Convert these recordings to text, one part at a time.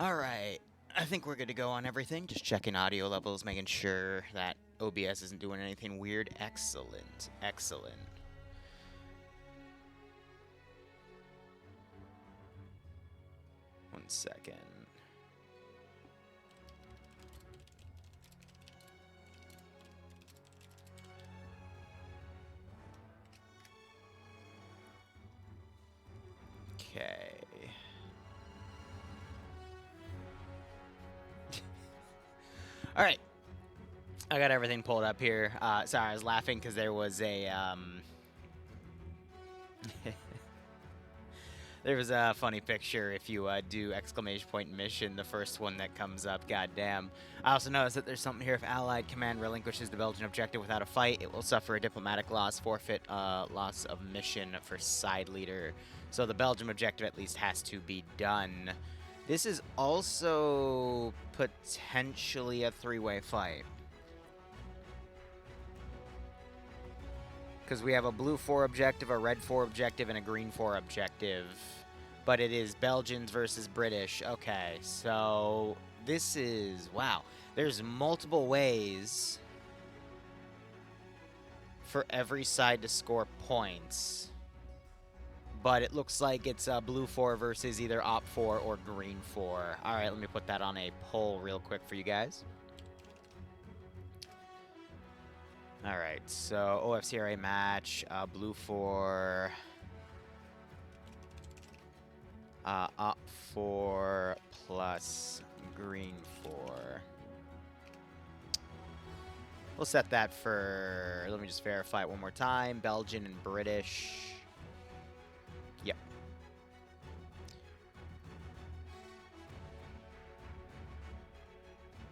Alright, I think we're good to go on everything. Just checking audio levels, making sure that OBS isn't doing anything weird. Excellent, excellent. One second. Okay. All right. I got everything pulled up here. Sorry, I was laughing because there was a there was a funny picture if you do exclamation point mission, the first one that comes up. Goddamn. I also noticed that there's something here. If Allied command relinquishes the Belgian objective without a fight, it will suffer a diplomatic loss, forfeit loss of mission for side leader. So the Belgium objective at least has to be done. This is also potentially a three-way fight. Because we have a blue 4 objective, a red 4 objective, and a green 4 objective. But it is Belgians versus British. Okay, so this is... Wow. There's multiple ways for every side to score points. But it looks like it's blue 4 versus either op 4 or green 4. All right, let me put that on a poll real quick for you guys. All right, so OFCRA match, blue 4, op 4 plus green 4. We'll set that for, let me just verify it one more time, Belgian and British. Yep.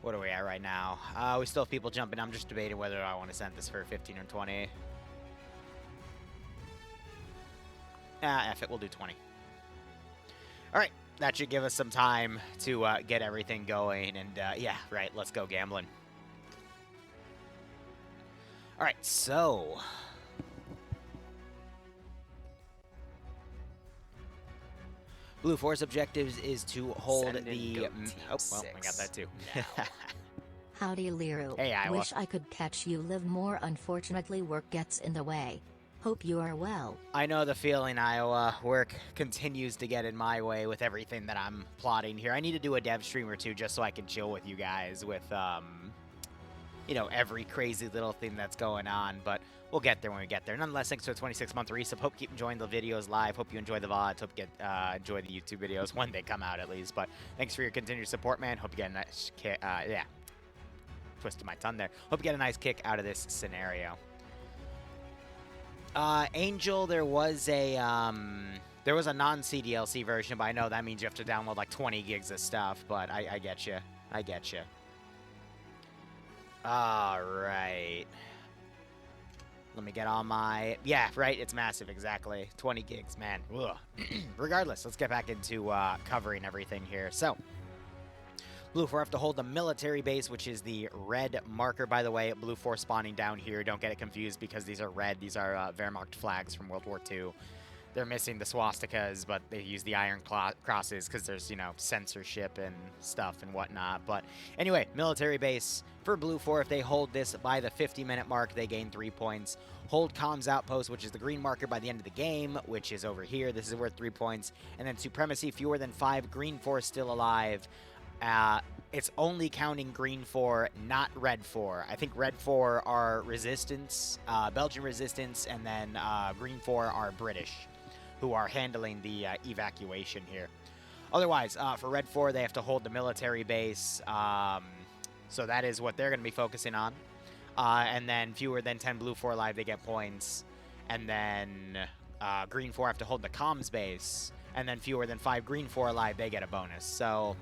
What are we at right now? We still have people jumping. I'm just debating whether I want to send this for 15 or 20. F it. We'll do 20. All right. That should give us some time to get everything going. And, yeah, right. Let's go gambling. All right. So... Blue 4's objectives is to hold the... Oh, well, I got that too. Howdy, Liru. Hey, Iowa. Wish I could catch you live more. Unfortunately, work gets in the way. Hope you are well. I know the feeling, Iowa. Work continues to get in my way with everything that I'm plotting here. I need to do a dev stream or two just so I can chill with you guys with, you know, every crazy little thing that's going on, but we'll get there when we get there. Nonetheless, thanks for a 26-month resub. Hope you keep enjoying the videos live. Hope you enjoy the VODs. Hope you enjoy the YouTube videos when they come out, at least. But thanks for your continued support, man. Hope you get a nice kick. Yeah, twisted my tongue there. Hope you get a nice kick out of this scenario. Angel, there was a non-CDLC version, but I know that means you have to download like 20 gigs of stuff. But I get you. I get you. All right. Let me get on my... Yeah, right, it's massive, exactly. 20 gigs, man. Ugh. Regardless, let's get back into covering everything here. So, Blue 4 have to hold the military base, which is the red marker, by the way. Blue 4 spawning down here. Don't get it confused because these are red. These are Wehrmacht flags from World War II. They're missing the swastikas, but they use the iron crosses because there's, you know, censorship and stuff and whatnot. But anyway, military base for Blue 4. If they hold this by the 50-minute mark, they gain 3 points. Hold comms outpost, which is the green marker by the end of the game, which is over here. This is worth 3 points. And then supremacy, fewer than 5. Green 4 still alive. It's only counting green 4, not red 4. I think red 4 are resistance, Belgian resistance, and then green 4 are British, who are handling the evacuation here. Otherwise, for red 4, they have to hold the military base. So that is what they're going to be focusing on. And then fewer than 10 blue 4 alive, they get points. And then green 4 have to hold the comms base. And then fewer than 5 green 4 alive, they get a bonus. So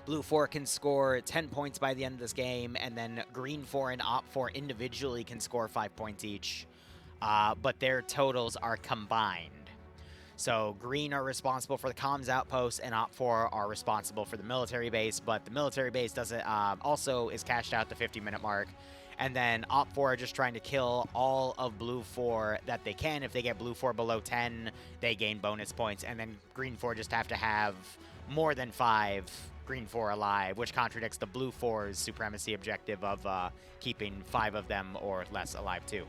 blue 4 can score 10 points by the end of this game. And then green 4 and op 4 individually can score 5 points each. But their totals are combined. So green are responsible for the comms outpost, and op 4 are responsible for the military base. But the military base doesn't also is cashed out the 50-minute mark, And then Op 4 are just trying to kill all of Blue 4 that they can. If they get Blue 4 below 10, they gain bonus points. And then Green 4 just have to have more than 5 Green 4 alive, which contradicts the Blue 4's supremacy objective of keeping 5 of them or less alive too.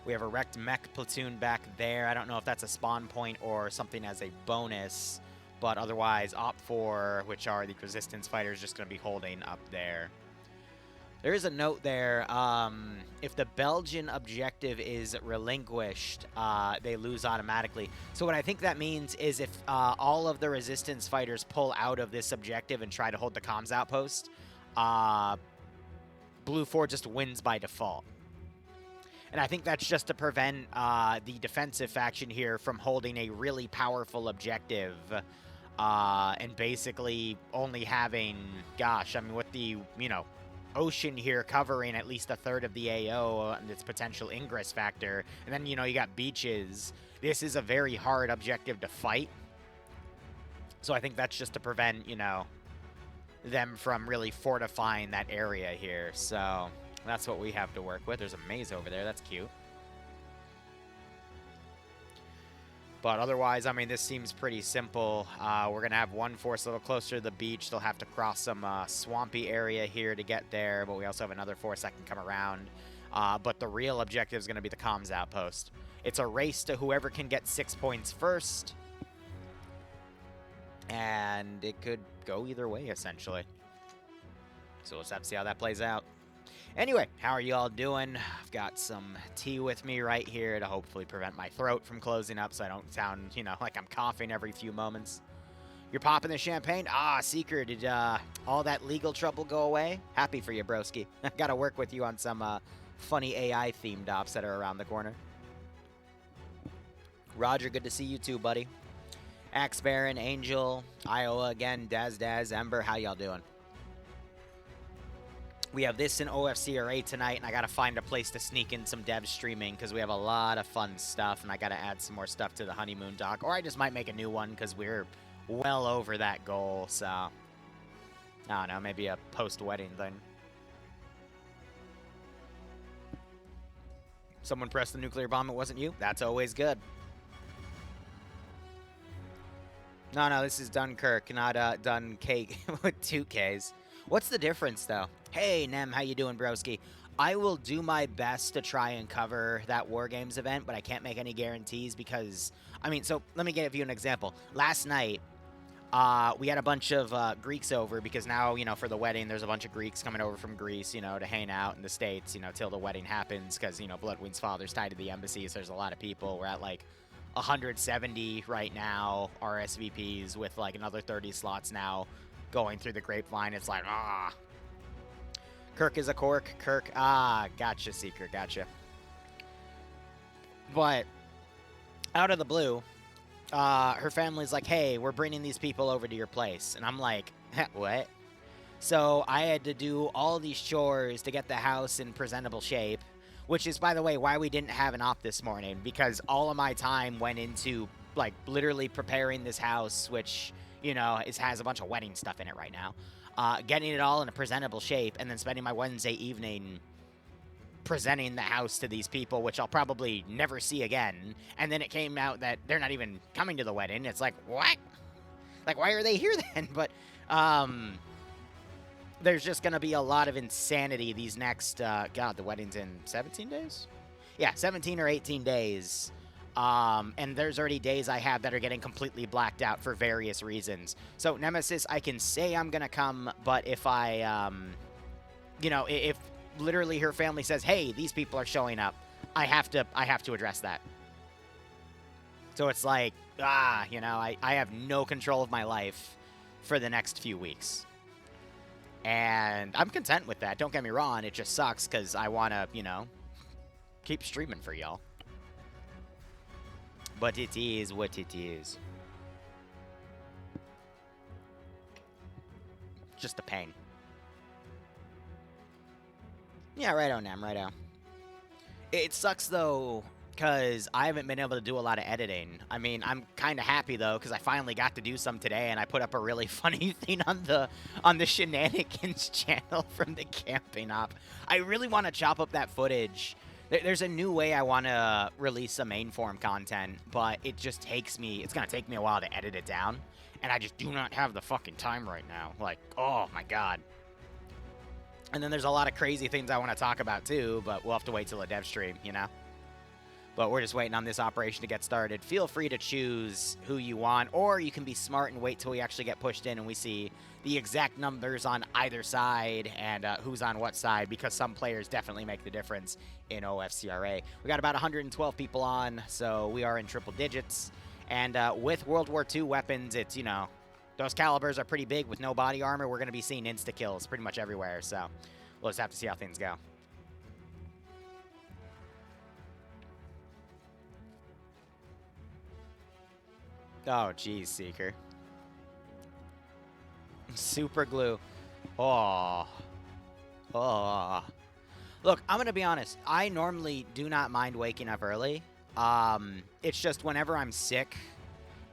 We have a wrecked mech platoon back there. I don't know if that's a spawn point or something as a bonus. But otherwise, Op 4, which are the resistance fighters, just going to be holding up there. There is a note there. If the Belgian objective is relinquished, they lose automatically. So what I think that means is if all of the resistance fighters pull out of this objective and try to hold the comms outpost, Blue 4 just wins by default. And I think that's just to prevent the defensive faction here from holding a really powerful objective. And basically only having, gosh, I mean, with the, ocean here covering at least a third of the AO and its potential ingress factor, and then, you got beaches, this is a very hard objective to fight. So I think that's just to prevent, them from really fortifying that area here. So that's what we have to work with. There's a maze over there. That's cute. But otherwise, I mean, this seems pretty simple. We're going to have one force a little closer to the beach. They'll have to cross some swampy area here to get there. But we also have another force that can come around. But the real objective is going to be the comms outpost. It's a race to whoever can get 6 points first. And it could go either way, essentially. So let's have to see how that plays out. Anyway, how are you all doing? I've got some tea with me right here to hopefully prevent my throat from closing up so I don't sound, like I'm coughing every few moments. You're popping the champagne? Ah, Seeker, did all that legal trouble go away? Happy for you, broski. I've got to work with you on some funny AI-themed ops that are around the corner. Roger, good to see you too, buddy. Axe Baron, Angel, Iowa again, Daz, Ember, how y'all doing? We have this in OFCRA tonight, and I got to find a place to sneak in some dev streaming because we have a lot of fun stuff, and I got to add some more stuff to the honeymoon doc. Or I just might make a new one because we're well over that goal, so I don't know, maybe a post-wedding thing. Someone pressed the nuclear bomb, it wasn't you? That's always good. No, this is Dunkirk, not Duncake with 2 Ks. What's the difference, though? Hey, Nem, how you doing, broski? I will do my best to try and cover that War Games event, but I can't make any guarantees because, so let me give you an example. Last night, we had a bunch of Greeks over because now, for the wedding, there's a bunch of Greeks coming over from Greece, to hang out in the States, till the wedding happens because, Bloodwing's father's tied to the embassy, so there's a lot of people. We're at, 170 right now, RSVPs, with, another 30 slots now going through the grapevine. It's like, Kirk is a cork. Kirk, gotcha, Seeker, gotcha. But out of the blue, her family's like, hey, we're bringing these people over to your place. And I'm like, what? So I had to do all these chores to get the house in presentable shape, which is, by the way, why we didn't have an op this morning, because all of my time went into, literally preparing this house, which, has a bunch of wedding stuff in it right now. Getting it all in a presentable shape, and then spending my Wednesday evening presenting the house to these people, which I'll probably never see again. And then it came out that they're not even coming to the wedding. It's like, what? Why are they here then? But there's just going to be a lot of insanity these next, God, the wedding's in 17 days? Yeah, 17 or 18 days. And there's already days I have that are getting completely blacked out for various reasons. So, Nemesis, I can say I'm going to come, but if I, if literally her family says, hey, these people are showing up, I have to address that. So it's like, I have no control of my life for the next few weeks. And I'm content with that. Don't get me wrong. It just sucks because I want to, keep streaming for y'all. But it is what it is. Just a pain. Yeah, right on, Nam, right on. It sucks, though, because I haven't been able to do a lot of editing. I mean, I'm kind of happy though, because I finally got to do some today, and I put up a really funny thing on the shenanigans channel from the camping op. I really want to chop up that footage. There's a new way I want to release some main form content, but it just takes me, it's going to take me a while to edit it down, and I just do not have the fucking time right now. Like, oh my god. And then there's a lot of crazy things I want to talk about too, but we'll have to wait till a dev stream, you know? But we're just waiting on this operation to get started. Feel free to choose who you want, or you can be smart and wait till we actually get pushed in and we see the exact numbers on either side and who's on what side, because some players definitely make the difference in OFCRA. We got about 112 people on, so we are in triple digits. And with World War II weapons, it's, you know, those calibers are pretty big. With no body armor, we're going to be seeing insta-kills pretty much everywhere, so we'll just have to see how things go. Oh, geez, Seeker. Super glue. Oh. Oh. Look, I'm going to be honest. I normally do not mind waking up early. It's just whenever I'm sick,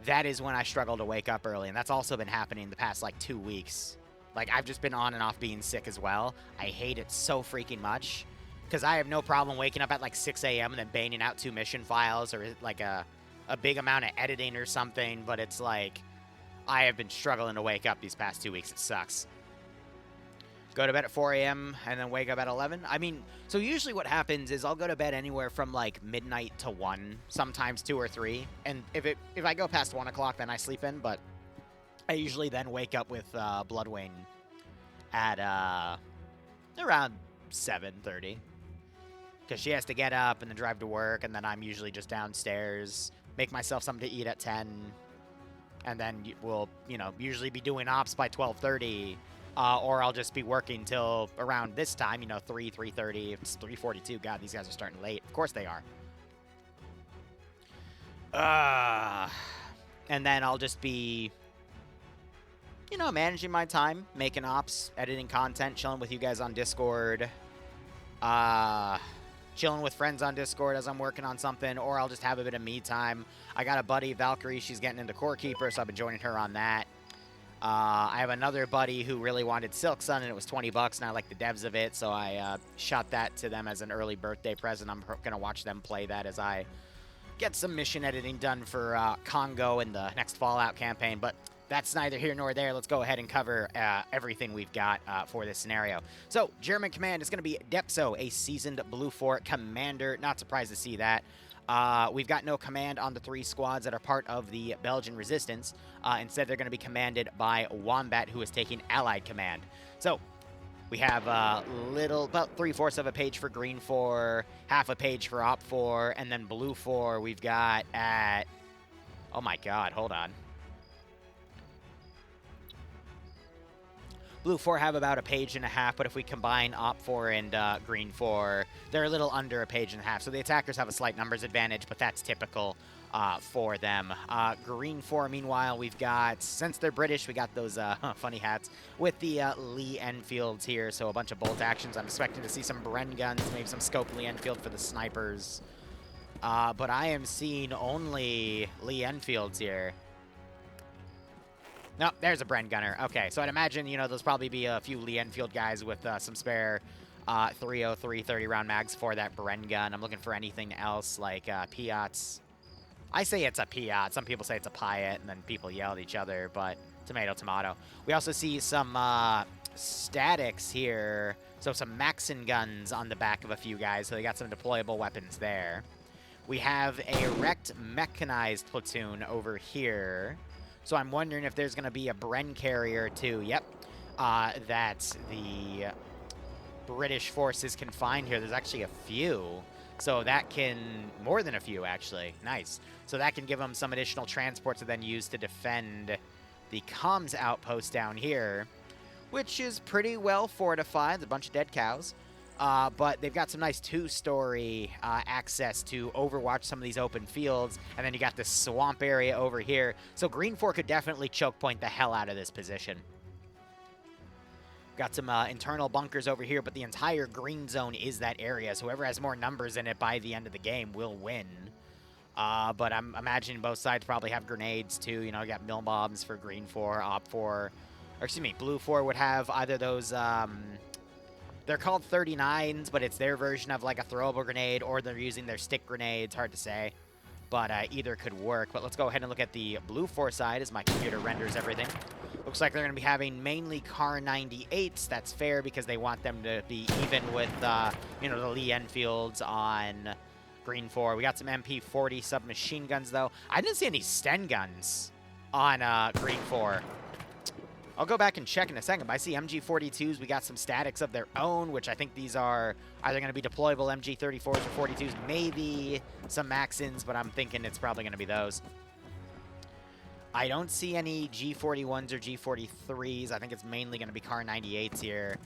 that is when I struggle to wake up early. And that's also been happening the past, like, 2 weeks. Like, I've just been on and off being sick as well. I hate it so freaking much. Because I have no problem waking up at, like, 6 a.m. and then banging out 2 mission files or, like, a big amount of editing or something, but it's like I have been struggling to wake up these past 2 weeks. It sucks. Go to bed at 4 a.m. and then wake up at 11. I mean, so usually what happens is I'll go to bed anywhere from like midnight to 1, sometimes 2 or 3. And if I go past 1 o'clock, then I sleep in, but I usually then wake up with Bloodwing at around 7:30. Because she has to get up and then drive to work, and then I'm usually just downstairs, make myself something to eat at 10, and then we'll, you know, usually be doing ops by 12:30, or I'll just be working till around this time, you know, 3:30. It's 3:42. God, these guys are starting late. Of course they are. And then I'll just be, you know, managing my time, making ops, editing content, chilling with you guys on Discord, chilling with friends on Discord as I'm working on something, or I'll just have a bit of me time. I got a buddy, Valkyrie, she's getting into Core Keeper, so I've been joining her on that. I have another buddy who really wanted Silk Sun, and it was 20 bucks, and I like the devs of it, so I shot that to them as an early birthday present. I'm going to watch them play that as I get some mission editing done for Congo in the next Fallout campaign, but that's neither here nor there. Let's go ahead and cover everything we've got for this scenario. So, German command is going to be Depso, a seasoned Blue Fort commander. Not surprised to see that. We've got no command on the 3 squads that are part of the Belgian resistance. Instead, they're going to be commanded by Wombat, who is taking Allied command. So, we have about 3/4 of a page for Green 4, half a page for Op 4, and then Blue 4 we've got at... Oh my god, hold on. Blue 4 have about a page and a half, but if we combine Op 4 and Green 4, they're a little under a page and a half. So the attackers have a slight numbers advantage, but that's typical for them. Green 4, meanwhile, we've got, since they're British, we got those funny hats with the Lee Enfields here. So a bunch of bolt actions. I'm expecting to see some Bren guns, maybe some scope Lee Enfield for the snipers. But I am seeing only Lee Enfields here. No, there's a Bren gunner. Okay, so I'd imagine, you know, there's probably be a few Lee Enfield guys with some spare 303 30-round mags for that Bren gun. I'm looking for anything else like Piats. I say it's a Piat. Some people say it's a Piat, and then people yell at each other, but tomato, tomato. We also see some statics here. So some Maxim guns on the back of a few guys, so they got some deployable weapons there. We have a wrecked mechanized platoon over here. So I'm wondering if there's going to be a Bren carrier too. Yep. That the British forces can find here. There's actually a few. So that can... More than a few, actually. Nice. So that can give them some additional transports to then use to defend the comms outpost down here, which is pretty well fortified. There's a bunch of dead cows. But they've got some nice 2-story access to overwatch some of these open fields. And then you got this swamp area over here. So Green 4 could definitely choke point the hell out of this position. Got some internal bunkers over here, but the entire green zone is that area, so whoever has more numbers in it by the end of the game will win. But I'm imagining both sides probably have grenades, too. You know, you got mill bombs for green 4, op 4, or excuse me, blue 4 would have either those, they're called 39s, but it's their version of like a throwable grenade, or they're using their stick grenades, hard to say. But either could work. But let's go ahead and look at the blue 4 side as my computer renders everything. Looks like they're going to be having mainly Car 98s. That's fair because they want them to be even with, you know, the Lee Enfields on green 4. We got some MP40 submachine guns, though. I didn't see any Sten guns on green 4. I'll go back and check in a second, but I see MG42s. We got some statics of their own, which I think these are either going to be deployable MG34s or 42s, maybe some Maxins, but I'm thinking it's probably going to be those. I don't see any G41s or G43s. I think it's mainly going to be Car 98s here.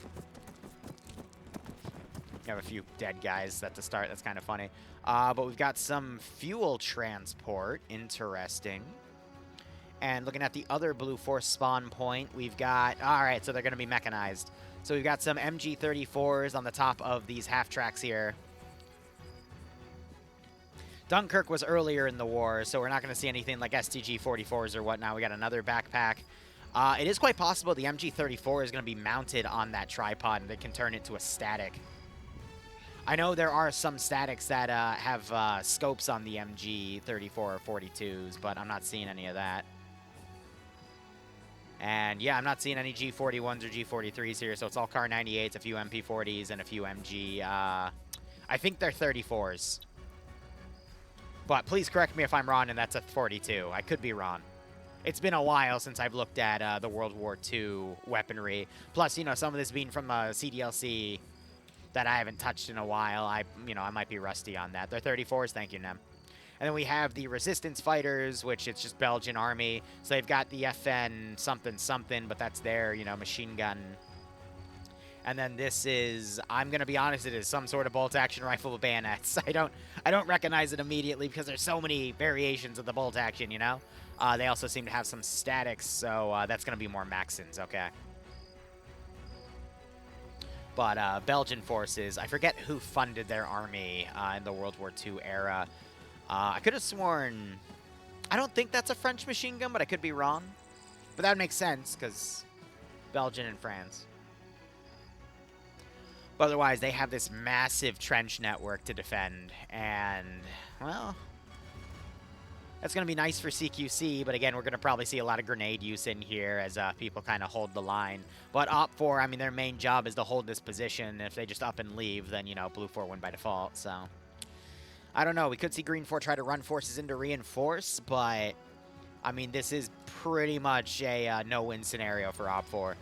We have a few dead guys at the start. That's kind of funny. But we've got some fuel transport. Interesting. And looking at the other blue 4 spawn point, we've got... Alright, so they're going to be mechanized. So we've got some MG34s on the top of these half-tracks here. Dunkirk was earlier in the war, so we're not going to see anything like STG-44s or whatnot. We got another backpack. It is quite possible the MG34 is going to be mounted on that tripod, and they can turn it to a static. I know there are some statics that have scopes on the MG34 or 42s, but I'm not seeing any of that. And yeah, I'm not seeing any G41s or G43s here, so it's all Car 98s, a few MP40s, and a few MG. I think they're 34s. But please correct me if I'm wrong, and that's a 42. I could be wrong. It's been a while since I've looked at the World War II weaponry. Plus, you know, some of this being from CDLC that I haven't touched in a while. I might be rusty on that. They're 34s. Thank you, Nem. And then we have the Resistance Fighters, which it's just Belgian Army. So they've got the FN something something, but that's their, you know, machine gun. And then this is, I'm going to be honest, it is some sort of bolt-action rifle with bayonets. I don't recognize it immediately because there's so many variations of the bolt-action, you know? They also seem to have some statics, so that's going to be more Maxins, okay. But Belgian forces, I forget who funded their army in the World War II era. I could have sworn... I don't think that's a French machine gun, but I could be wrong. But that would make sense, because Belgian and France. But otherwise, they have this massive trench network to defend. And, well... that's going to be nice for CQC, but again, we're going to probably see a lot of grenade use in here as people kind of hold the line. But Op 4, I mean, their main job is to hold this position. If they just up and leave, then, you know, Blue 4 win by default, so... I don't know. We could see Green 4 try to run forces into reinforce, but, I mean, this is pretty much a no-win scenario for Op 4.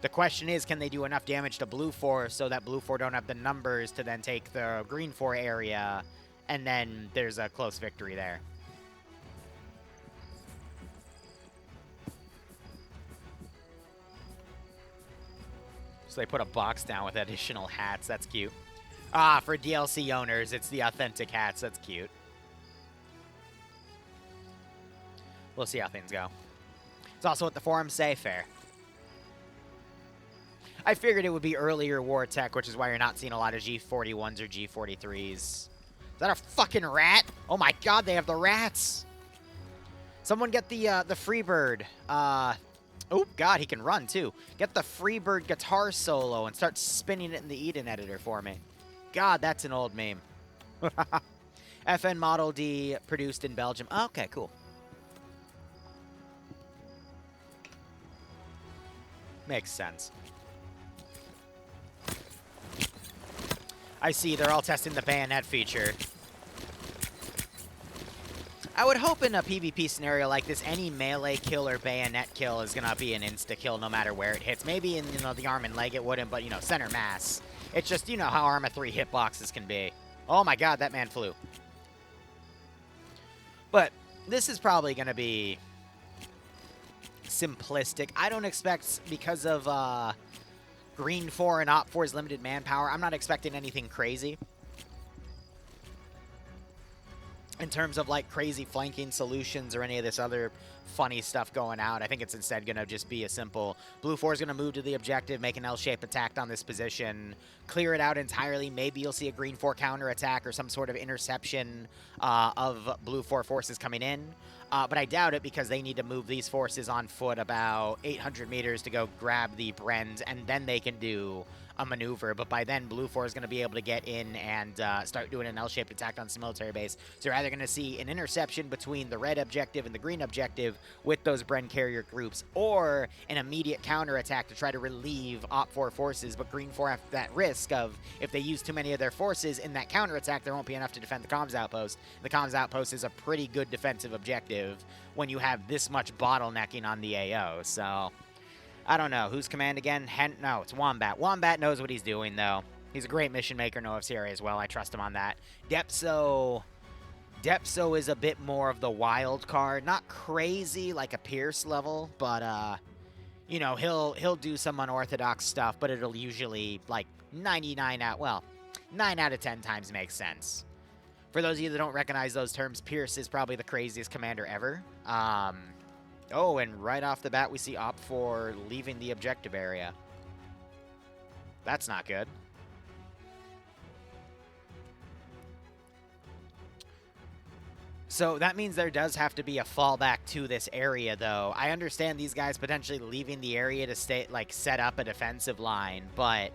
The question is, can they do enough damage to Blue 4 so that Blue 4 don't have the numbers to then take the Green 4 area, and then there's a close victory there. So they put a box down with additional hats. That's cute. Ah, for DLC owners, it's the authentic hats. That's cute. We'll see how things go. It's also what the forums say. Fair. I figured it would be earlier war tech, which is why you're not seeing a lot of G41s or G43s. Is that a fucking rat? Oh my god, they have the rats! Someone get the Freebird. Oh god, he can run too. Get the Freebird guitar solo and start spinning it in the Eden editor for me. God, that's an old meme. FN Model D produced in Belgium. Oh, okay, cool. Makes sense. I see, they're all testing the bayonet feature. I would hope in a PvP scenario like this, any melee kill or bayonet kill is going to be an insta-kill no matter where it hits. Maybe in, you know, the arm and leg it wouldn't, but, you know, center mass. It's just, you know, how Arma 3 hitboxes can be. Oh my god, that man flew. But this is probably going to be simplistic. I don't expect, because of Green 4 and Op 4's limited manpower, I'm not expecting anything crazy. in terms of like crazy flanking solutions or any of this other funny stuff going out. I think it's instead going to just be a simple Blue 4 is going to move to the objective, make an L-shaped attack on this position, clear it out entirely. Maybe you'll see a Green 4 counterattack or some sort of interception of Blue 4 forces coming in. But I doubt it because they need to move these forces on foot about 800 meters to go grab the Brens, and then they can do a maneuver. But by then, Blue 4 is going to be able to get in and start doing an L-shaped attack on this military base. So you're either going to see an interception between the red objective and the green objective with those Bren carrier groups, or an immediate counterattack to try to relieve Op 4 forces. But Green 4 have that risk of, if they use too many of their forces in that counterattack, there won't be enough to defend the comms outpost. The comms outpost is a pretty good defensive objective when you have this much bottlenecking on the AO. So I don't know. Who's command again? No, it's Wombat. Wombat knows what he's doing, though. He's a great mission maker in OFCRA as well. I trust him on that. Depso is a bit more of the wild card. Not crazy like a Pierce level, but, you know, he'll do some unorthodox stuff, but it'll usually, like, 9 out of 10 times makes sense. For those of you that don't recognize those terms, Pierce is probably the craziest commander ever. Oh, and right off the bat, we see Op 4 leaving the objective area. That's not good. So that means there does have to be a fallback to this area, though. I understand these guys potentially leaving the area to stay, like, set up a defensive line, but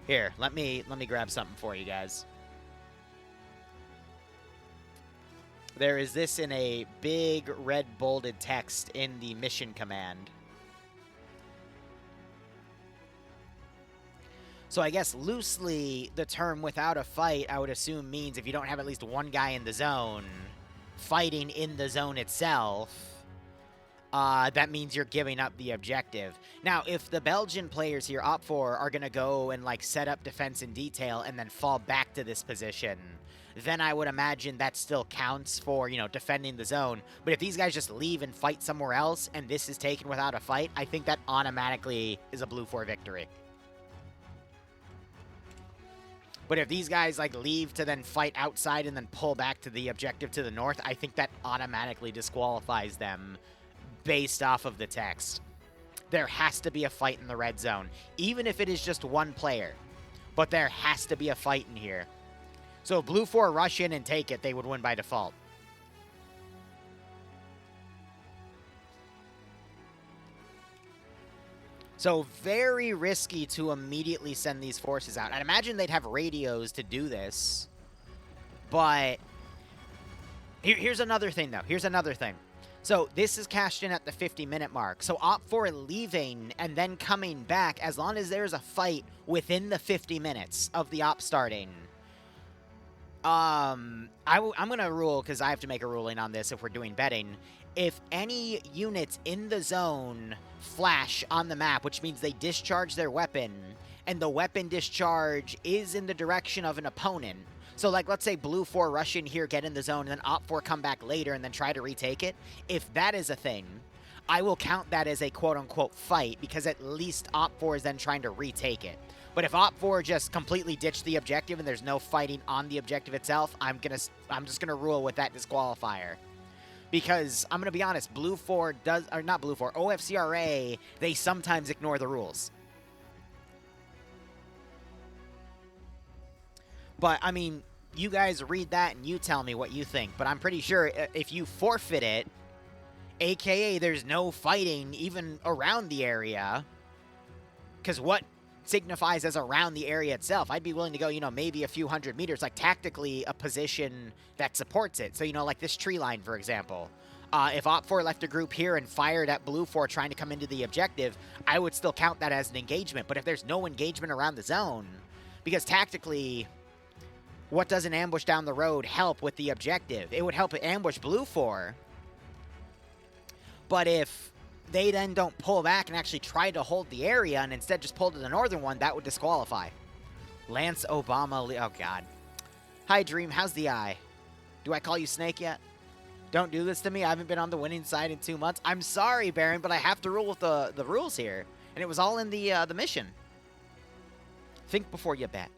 here, let me grab something for you guys. There is this in a big red bolded text in the mission command. So I guess loosely the term without a fight, I would assume, means if you don't have at least one guy in the zone fighting in the zone itself, that means you're giving up the objective. Now, if the Belgian players here, Op 4, are going to go and like set up defense in detail and then fall back to this position, then I would imagine that still counts for, you know, defending the zone. But if these guys just leave and fight somewhere else and this is taken without a fight, I think that automatically is a Blue 4 victory. But if these guys, like, leave to then fight outside and then pull back to the objective to the north, I think that automatically disqualifies them based off of the text. There has to be a fight in the red zone, even if it is just one player. But there has to be a fight in here. So if Blue 4 rush in and take it, they would win by default. So very risky to immediately send these forces out. I'd imagine they'd have radios to do this. But here's another thing, though. Here's another thing. So this is cashed in at the 50-minute mark. So Op 4 leaving and then coming back, as long as there's a fight within the 50 minutes of the op starting. I'm going to rule, because I have to make a ruling on this if we're doing betting. If any units in the zone flash on the map, which means they discharge their weapon, and the weapon discharge is in the direction of an opponent. So, like, let's say Blue 4 rush in here, get in the zone, and then Op 4 come back later and then try to retake it. If that is a thing, I will count that as a quote-unquote fight, because at least Op 4 is then trying to retake it. But if Op 4 just completely ditched the objective and there's no fighting on the objective itself, I'm just gonna rule with that disqualifier. Because I'm gonna be honest, Blue 4 does, or not Blue 4, OFCRA, they sometimes ignore the rules. But I mean, you guys read that and you tell me what you think. But I'm pretty sure if you forfeit it, aka there's no fighting even around the area, because what signifies as around the area itself? I'd be willing to go, you know, maybe a few hundred meters, like tactically a position that supports it. So, you know, like this tree line, for example. If Op 4 left a group here and fired at Blue 4 trying to come into the objective, I would still count that as an engagement. But if there's no engagement around the zone, because tactically, what does an ambush down the road help with the objective? It would help ambush Blue 4. But if they then don't pull back and actually try to hold the area and instead just pull to the northern one, that would disqualify. Lance Obama. Oh, God. Hi, Dream. How's the eye? Do I call you Snake yet? Don't do this to me. I haven't been on the winning side in 2 months. I'm sorry, Baron, but I have to rule with the rules here. And it was all in the mission. Think before you bet.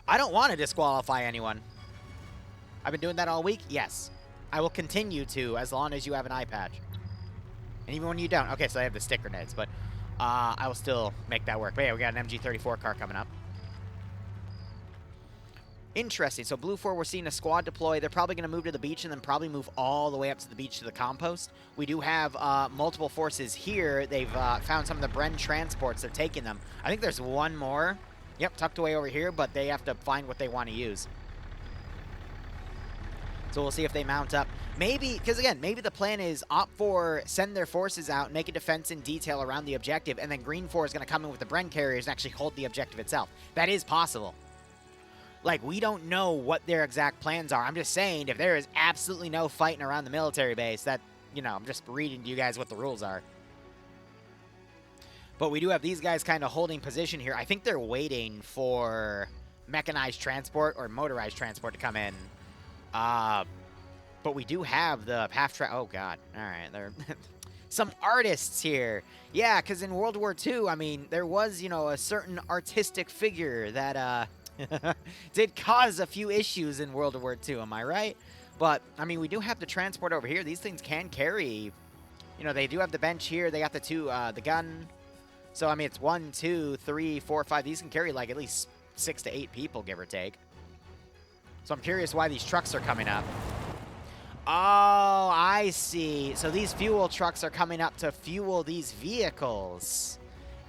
I don't want to disqualify anyone. I've been doing that all week? Yes. I will continue to as long as you have an eye patch. And even when you don't. Okay, so I have the stick grenades, but I will still make that work. But yeah, we got an MG34 car coming up. Interesting. So Blue 4, we're seeing a squad deploy. They're probably going to move to the beach and then probably move all the way up to the beach to the compost. We do have multiple forces here. They've found some of the Bren transports. They're taking them. I think there's one more. Yep, tucked away over here, but they have to find what they want to use. So we'll see if they mount up. Maybe, because again, maybe the plan is OPFOR send their forces out, make a defense in detail around the objective, and then Green 4 is going to come in with the Bren carriers and actually hold the objective itself. That is possible. Like, we don't know what their exact plans are. I'm just saying, if there is absolutely no fighting around the military base, that, you know, I'm just reading to you guys what the rules are. But we do have these guys kind of holding position here. I think they're waiting for mechanized transport or motorized transport to come in. But we do have the half-track. Oh, God. All right. There some artists here. Yeah, because in World War II, I mean, there was, you know, a certain artistic figure that, did cause a few issues in World War II, am I right? But, I mean, we do have the transport over here. These things can carry, you know, they do have the bench here. They got the gun. So, I mean, it's 1, 2, 3, 4, 5. These can carry, like, at least 6 to 8 people, give or take. So I'm curious why these trucks are coming up. Oh, I see. So these fuel trucks are coming up to fuel these vehicles.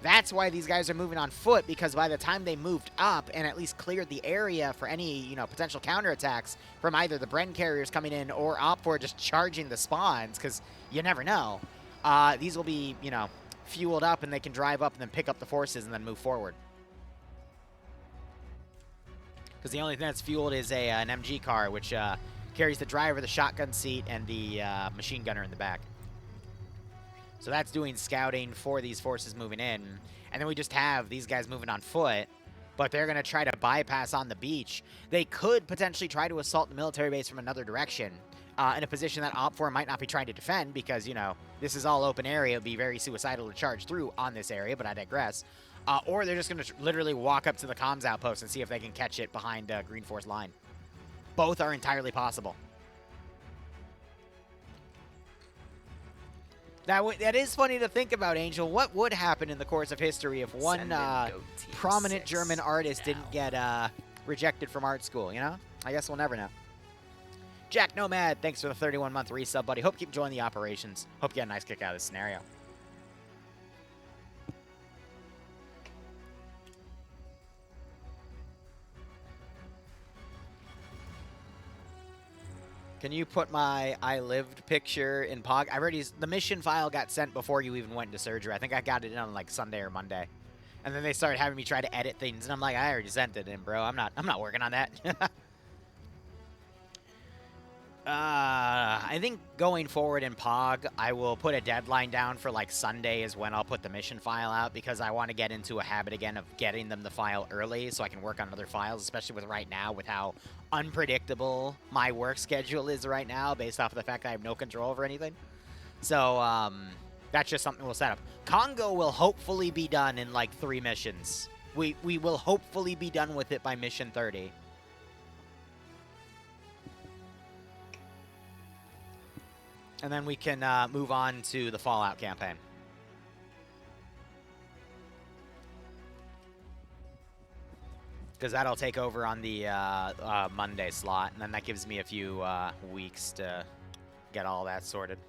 That's why these guys are moving on foot, because by the time they moved up and at least cleared the area for any, you know, potential counterattacks from either the Bren carriers coming in or OPFOR just charging the spawns, because you never know, these will be, you know, fueled up and they can drive up and then pick up the forces and then move forward. Because the only thing that's fueled is an MG car, which carries the driver, the shotgun seat, and the machine gunner in the back. So that's doing scouting for these forces moving in. And then we just have these guys moving on foot, but they're going to try to bypass on the beach. They could potentially try to assault the military base from another direction in a position that OPFOR might not be trying to defend because, you know, this is all open area. It would be very suicidal to charge through on this area, but I digress. Or they're just going to literally walk up to the comms outpost and see if they can catch it behind Green 4's line. Both are entirely possible. That is funny to think about, Angel. What would happen in the course of history if one prominent German artist didn't get rejected from art school, you know? I guess we'll never know. Jack Nomad, thanks for the 31-month resub, buddy. Hope you keep enjoying the operations. Hope you get a nice kick out of this scenario. Can you put my I lived picture in POG? The mission file got sent before you even went into surgery. I think I got it in on like Sunday or Monday. And then they started having me try to edit things, and I'm like, I already sent it in, bro. I'm not working on that. I think going forward in POG, I will put a deadline down for like Sunday is when I'll put the mission file out, because I want to get into a habit again of getting them the file early so I can work on other files, especially with right now with how unpredictable my work schedule is right now based off of the fact that I have no control over anything. So, that's just something we'll set up. Congo will hopefully be done in like 3 missions. We will hopefully be done with it by mission 30. And then we can move on to the Fallout campaign. Because that'll take over on the Monday slot. And then that gives me a few weeks to get all that sorted.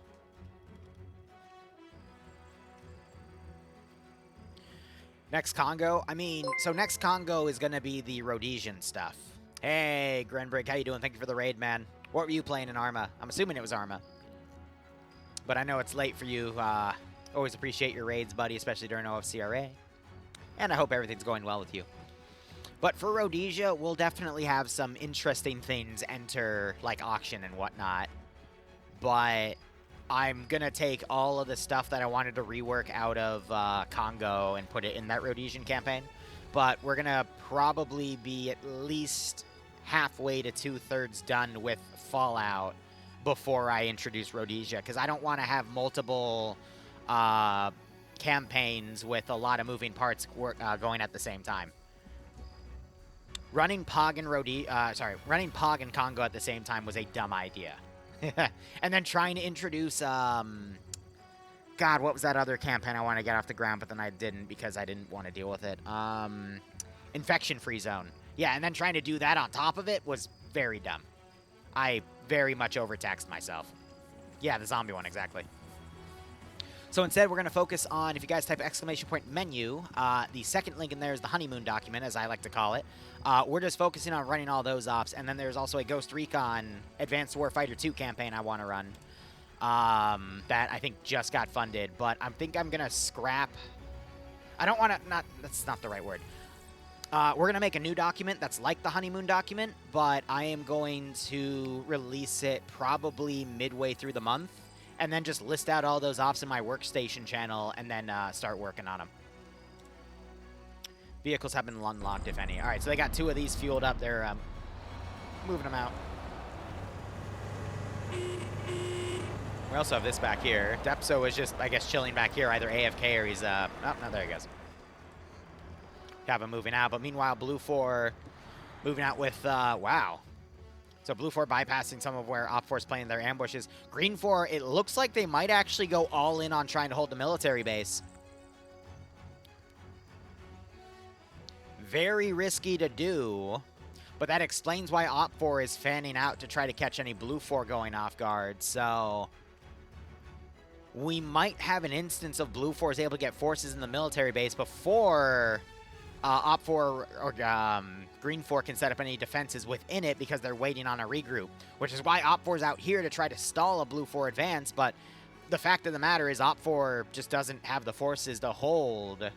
Next Congo? I mean, so next Congo is going to be the Rhodesian stuff. Hey, Grenbrig, how you doing? Thank you for the raid, man. What were you playing in Arma? I'm assuming it was Arma. But I know it's late for you. Always appreciate your raids, buddy, especially during OFCRA. And I hope everything's going well with you. But for Rhodesia, we'll definitely have some interesting things enter, like auction and whatnot. But I'm going to take all of the stuff that I wanted to rework out of Congo and put it in that Rhodesian campaign. But we're going to probably be at least halfway to 2/3 done with Fallout before I introduce Rhodesia, because I don't want to have multiple campaigns with a lot of moving parts going at the same time. running Pog and running Pog and Congo at the same time was a dumb idea. And then trying to introduce, God, what was that other campaign I wanted to get off the ground, but then I didn't because I didn't want to deal with it. Infection-free zone. Yeah, and then trying to do that on top of it was very dumb. I very much overtaxed myself. Yeah, the zombie one, exactly. So instead, we're going to focus on, if you guys type !menu, the second link in there is the honeymoon document, as I like to call it. We're just focusing on running all those ops, and then there's also a Ghost Recon Advanced Warfighter 2 campaign I want to run that I think just got funded, but I think I'm going to scrap... I don't want to... That's not the right word. We're going to make a new document that's like the honeymoon document, but I am going to release it probably midway through the month, and then just list out all those ops in my workstation channel, and then start working on them. Vehicles have been unlocked, if any. All right, so they got 2 of these fueled up. They're moving them out. We also have this back here. Depso is just, I guess, chilling back here, either AFK or he's... Oh, no, there he goes. Have him moving out, but meanwhile, Blue 4 moving out with... wow. So Blue 4 bypassing some of where Op 4 is playing their ambushes. Green 4, it looks like they might actually go all in on trying to hold the military base. Very risky to do, but that explains why Op 4 is fanning out to try to catch any Blue 4 going off guard. So we might have an instance of Blue 4 is able to get forces in the military base before Op 4 or Green 4 can set up any defenses within it because they're waiting on a regroup, which is why Op 4 is out here to try to stall a Blue 4 advance. But the fact of the matter is Op 4 just doesn't have the forces to hold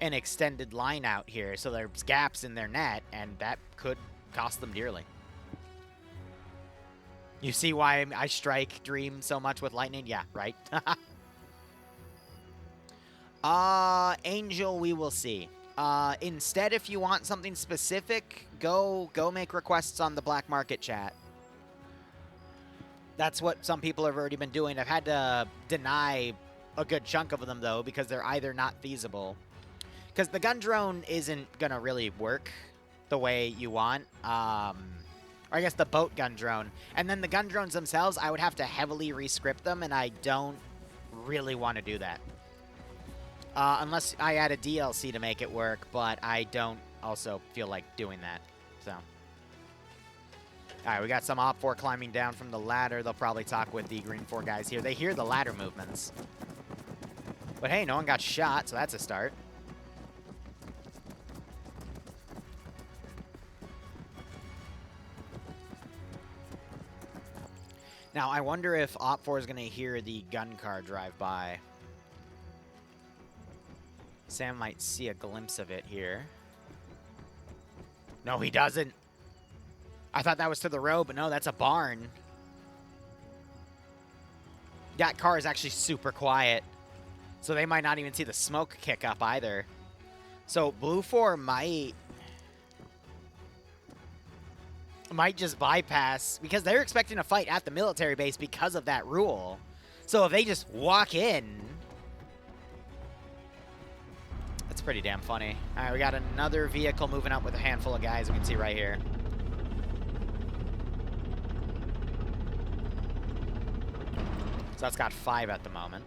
an extended line out here, so there's gaps in their net, and that could cost them dearly. You see why I strike Dream so much with lightning? Yeah, right? Angel, we will see. Instead, if you want something specific, go make requests on the black market chat. That's what some people have already been doing. I've had to deny a good chunk of them, though, because they're either not feasible. Because the gun drone isn't going to really work the way you want. Or I guess the boat gun drone. And then the gun drones themselves, I would have to heavily rescript them, and I don't really want to do that. Unless I add a DLC to make it work, but I don't also feel like doing that. So. Alright, we got some Op 4 climbing down from the ladder. They'll probably talk with the Green 4 guys here. They hear the ladder movements. But hey, no one got shot, so that's a start. Now, I wonder if Op 4 is going to hear the gun car drive by. Sam might see a glimpse of it here. No, he doesn't. I thought that was to the road, but no, that's a barn. That car is actually super quiet, so they might not even see the smoke kick up either. So Blue 4 might just bypass, because they're expecting a fight at the military base because of that rule. So if they just walk in, that's pretty damn funny. All right, we got another vehicle moving up with a handful of guys we can see right here. So that's got 5 at the moment.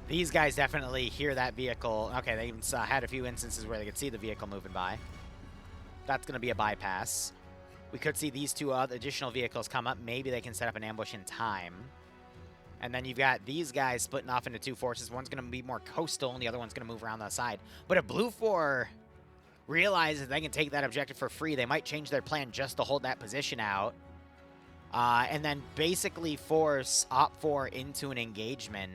These guys definitely hear that vehicle. Okay, they even had a few instances where they could see the vehicle moving by. That's going to be a bypass. We could see these 2 additional vehicles come up. Maybe they can set up an ambush in time. And then you've got these guys splitting off into 2 forces. One's going to be more coastal, and the other one's going to move around the side. But if Blue 4 realizes they can take that objective for free, they might change their plan just to hold that position out. And then basically force Op 4 into an engagement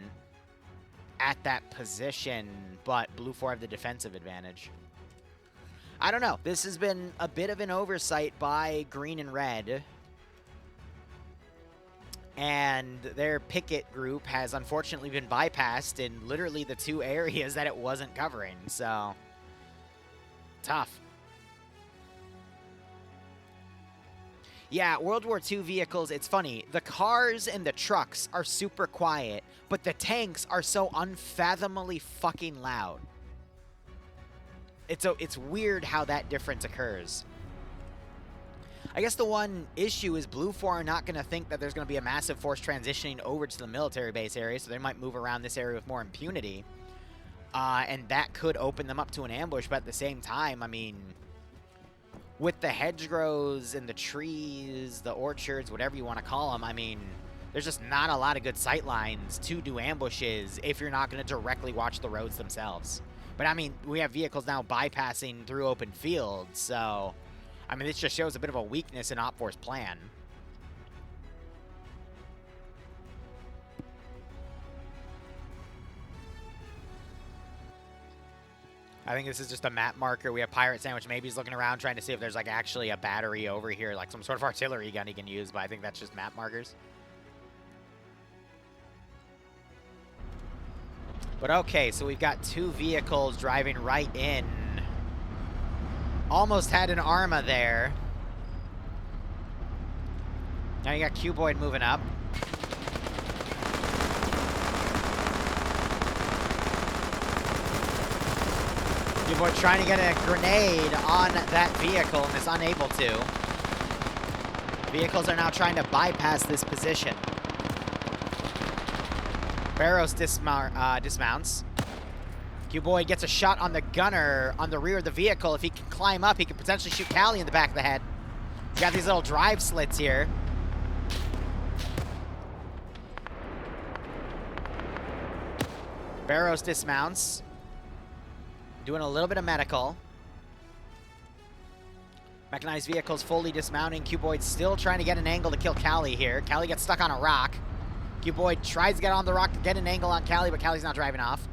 at that position, but Blue 4 have the defensive advantage. I don't know. This has been a bit of an oversight by Green and Red. And their picket group has unfortunately been bypassed in literally the 2 areas that it wasn't covering. So, tough. Yeah, World War II vehicles, it's funny. The cars and the trucks are super quiet, but the tanks are so unfathomably fucking loud. it's weird how that difference occurs. I guess the one issue is Blue 4 are not going to think that there's going to be a massive force transitioning over to the military base area, so they might move around this area with more impunity. And that could open them up to an ambush, but at the same time, I mean, with the hedgerows and the trees, the orchards, whatever you want to call them, I mean, there's just not a lot of good sight lines to do ambushes if you're not going to directly watch the roads themselves. But, I mean, we have vehicles now bypassing through open fields, so... I mean, this just shows a bit of a weakness in OPFOR's plan. I think this is just a map marker. We have Pirate Sandwich. Maybe he's looking around trying to see if there's, like, actually a battery over here, like some sort of artillery gun he can use, but I think that's just map markers. But okay, so we've got two vehicles driving right in. Almost had an Arma there. Now you got Cuboid moving up. Cuboid trying to get a grenade on that vehicle and is unable to. Vehicles are now trying to bypass this position. Barrows dismounts. Cuboid gets a shot on the gunner on the rear of the vehicle. If he can climb up, he could potentially shoot Callie in the back of the head. You got these little drive slits here. Barrows dismounts. Doing a little bit of medical. Mechanized vehicles fully dismounting. Cuboid still trying to get an angle to kill Callie here. Callie gets stuck on a rock. Cuboid tries to get on the rock to get an angle on Callie, but Callie's not driving off.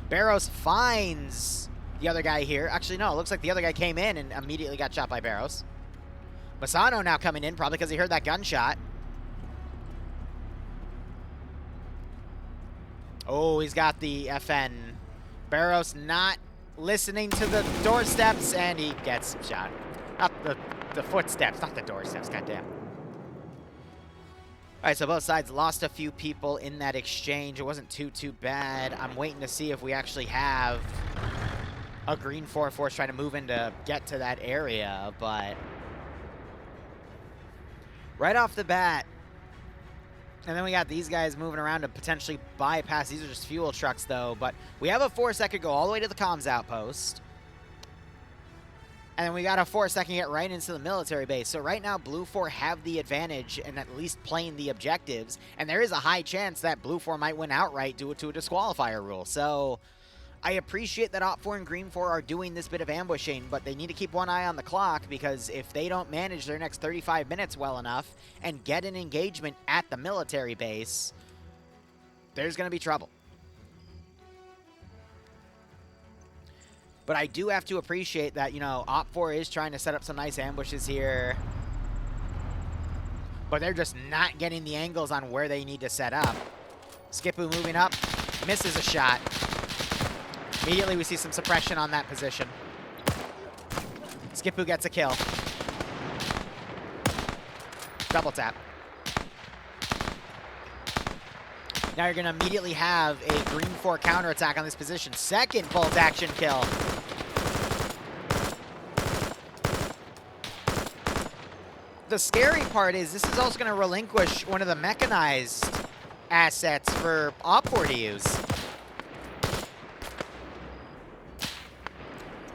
Barrows finds the other guy here. Actually, no, it looks like the other guy came in and immediately got shot by Barrows. Masano now coming in, probably because he heard that gunshot. Oh, he's got the FN. Barrows not listening to the doorsteps, and he gets shot. Not the footsteps, not the doorsteps, goddamn. All right, so both sides lost a few people in that exchange. It wasn't too bad. I'm waiting to see if we actually have a green 4 force trying to move in to get to that area, but right off the bat, and then we got these guys moving around to potentially bypass. These are just fuel trucks, though, but we have a force that could go all the way to the comms outpost. And then we got a force that can get right into the military base. So right now, Blue 4 have the advantage in at least playing the objectives. And there is a high chance that Blue 4 might win outright due to a disqualifier rule. So I appreciate that OPFOR and Green 4 are doing this bit of ambushing, but they need to keep one eye on the clock, because if they don't manage their next 35 minutes well enough and get an engagement at the military base, there's going to be trouble. But I do have to appreciate that, you know, OPFOR is trying to set up some nice ambushes here. But they're just not getting the angles on where they need to set up. Skipu moving up, misses a shot. Immediately we see some suppression on that position. Skipu gets a kill. Double tap. Now you're going to immediately have a Green 4 counterattack on this position. Second bolt action kill. The scary part is this is also going to relinquish one of the mechanized assets for OPFOR to use.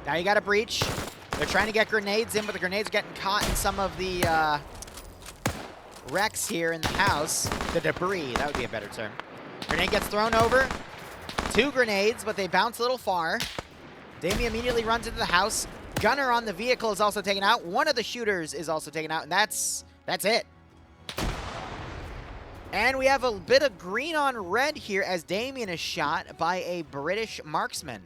Now you got a breach. They're trying to get grenades in, but the grenades are getting caught in some of the wrecks here in the house. The debris, that would be a better term. Grenade gets thrown over. 2 grenades, but they bounce a little far. Damien immediately runs into the house. Gunner on the vehicle is also taken out. One of the shooters is also taken out, and that's it. And we have a bit of green on red here as Damien is shot by a British marksman.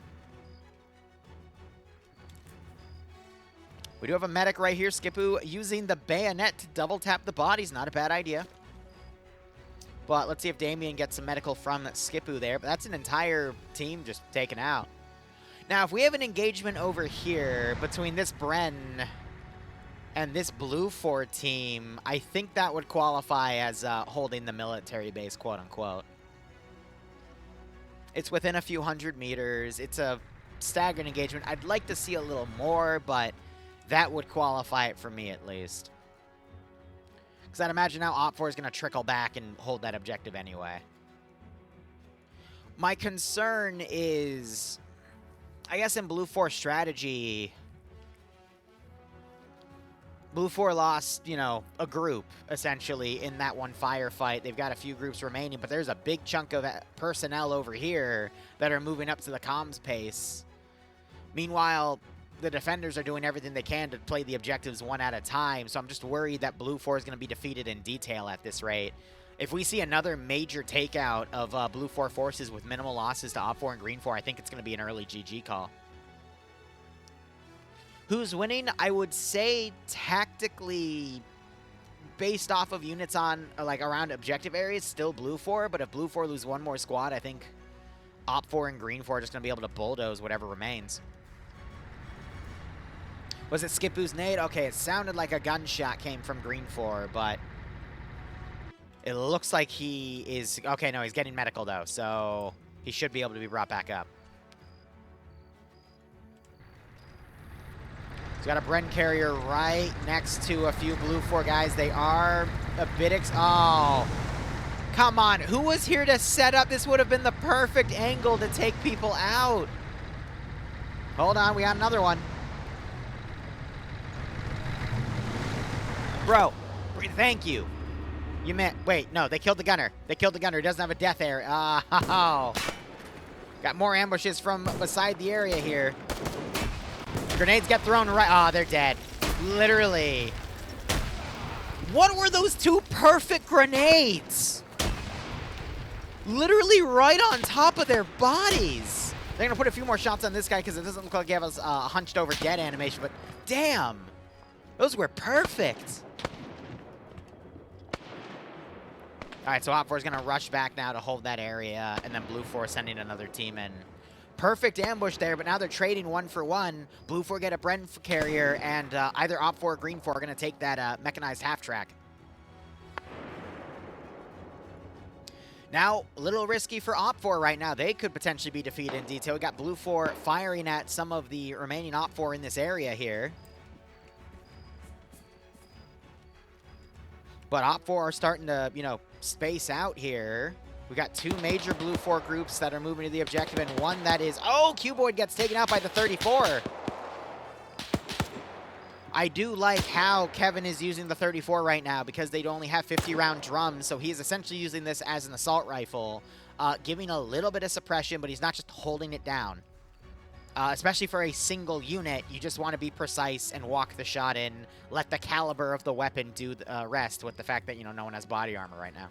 We do have a medic right here. Skipu using the bayonet to double tap the bodies. Not a bad idea. But let's see if Damien gets some medical from Skipu there. But that's an entire team just taken out. Now, if we have an engagement over here between this Bren and this Blue 4 team, I think that would qualify as holding the military base, quote-unquote. It's within a few hundred meters. It's a staggered engagement. I'd like to see a little more, but that would qualify it for me at least. Because I'd imagine now OPFOR is going to trickle back and hold that objective anyway. My concern is, I guess in Blue 4 strategy, Blue 4 lost, you know, a group, essentially, in that one firefight. They've got a few groups remaining, but there's a big chunk of personnel over here that are moving up to the comms pace. Meanwhile, the defenders are doing everything they can to play the objectives one at a time, so I'm just worried that Blue 4 is going to be defeated in detail at this rate. If we see another major takeout of Blue 4 forces with minimal losses to OPFOR and Green 4, I think it's going to be an early GG call. Who's winning? I would say tactically, based off of units on, like, around objective areas, still Blue 4, but if Blue 4 lose one more squad, I think OPFOR and Green 4 are just going to be able to bulldoze whatever remains. Was it Skipoo's nade? Okay, it sounded like a gunshot came from Green 4, but it looks like he is... Okay, no, he's getting medical, though, so he should be able to be brought back up. He's got a Bren carrier right next to a few Blue 4 guys. They are a bit... Oh, come on. Who was here to set up? This would have been the perfect angle to take people out. Hold on, we got another one. Bro, thank you. You meant... Wait, no, they killed the gunner. They killed the gunner. He doesn't have a death area. Oh. Got more ambushes from beside the area here. Grenades get thrown right... Oh, they're dead. Literally. What were those two perfect grenades? Literally right on top of their bodies. They're going to put a few more shots on this guy because it doesn't look like he has a hunched over dead animation, but damn. Those were perfect. All right, so OPFOR is going to rush back now to hold that area, and then Blue 4 sending another team in. Perfect ambush there, but now they're trading 1 for 1. Blue 4 get a Bren carrier, and either OPFOR or Green 4 are going to take that mechanized half-track. Now, a little risky for OPFOR right now. They could potentially be defeated in detail. We got Blue 4 firing at some of the remaining OPFOR in this area here. But OPFOR are starting to, you know, space out here. We got 2 major Blue 4 groups that are moving to the objective, and one that is... Oh, Cuboid gets taken out by the 34. I do like how Kevin is using the 34 right now because they only have 50-round drums, so he's essentially using this as an assault rifle, giving a little bit of suppression, but he's not just holding it down. Especially for a single unit, you just want to be precise and walk the shot in, let the caliber of the weapon do the rest with the fact that, you know, no one has body armor right now.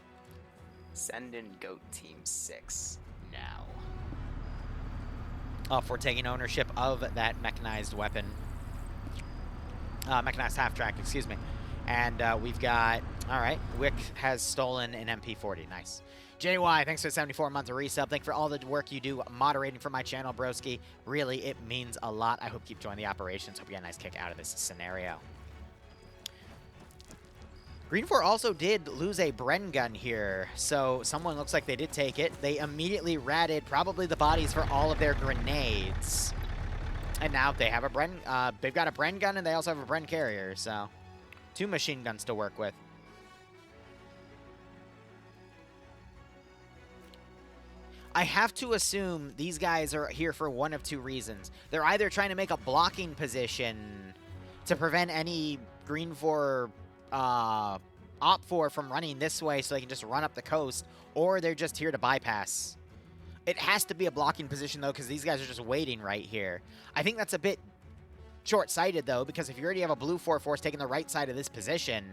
Send in GOAT Team 6 now. For taking ownership of that mechanized weapon. Mechanized half-track, excuse me. And we've got... All right, Wick has stolen an MP40. Nice. JY, thanks for the 74-month resub. Thanks for all the work you do moderating for my channel, broski. Really, it means a lot. I hope you keep joining the operations. Hope you get a nice kick out of this scenario. Green 4 also did lose a Bren gun here, so someone looks like they did take it. They immediately ratted probably the bodies for all of their grenades. And now they have a Bren, they've got a Bren gun and they also have a Bren carrier, so 2 machine guns to work with. I have to assume these guys are here for one of 2 reasons. They're either trying to make a blocking position to prevent any Green 4 OPFOR from running this way so they can just run up the coast, or they're just here to bypass. It has to be a blocking position, though, because these guys are just waiting right here. I think that's a bit short-sighted, though, because if you already have a Blue 4 force taking the right side of this position,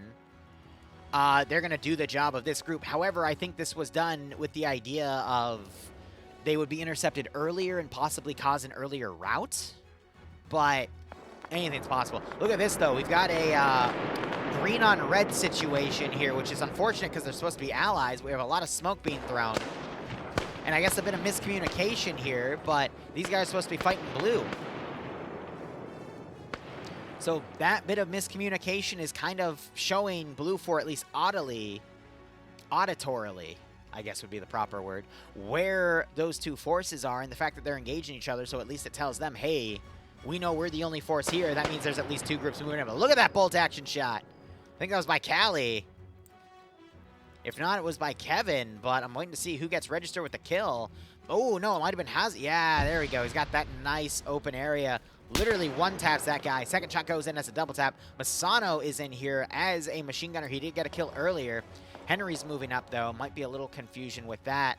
they're going to do the job of this group. However, I think this was done with the idea of they would be intercepted earlier and possibly cause an earlier route, but anything's possible. Look at this, though. We've got a green on red situation here, which is unfortunate because they're supposed to be allies. We have a lot of smoke being thrown. And I guess a bit of miscommunication here, but these guys are supposed to be fighting blue. So that bit of miscommunication is kind of showing Blue 4, at least auditorily, I guess would be the proper word, where those two forces are and the fact that they're engaging each other, so at least it tells them, hey, we know we're the only force here. That means there's at least two groups moving in. But look at that bolt action shot. I think that was by Callie. If not, it was by Kevin, but I'm waiting to see who gets registered with the kill. Oh, no, it might have been Haz. Yeah, there we go. He's got that nice open area. Literally one taps that guy. Second shot goes in as a double tap. Masano is in here as a machine gunner. He did get a kill earlier. Henry's moving up, though. Might be a little confusion with that.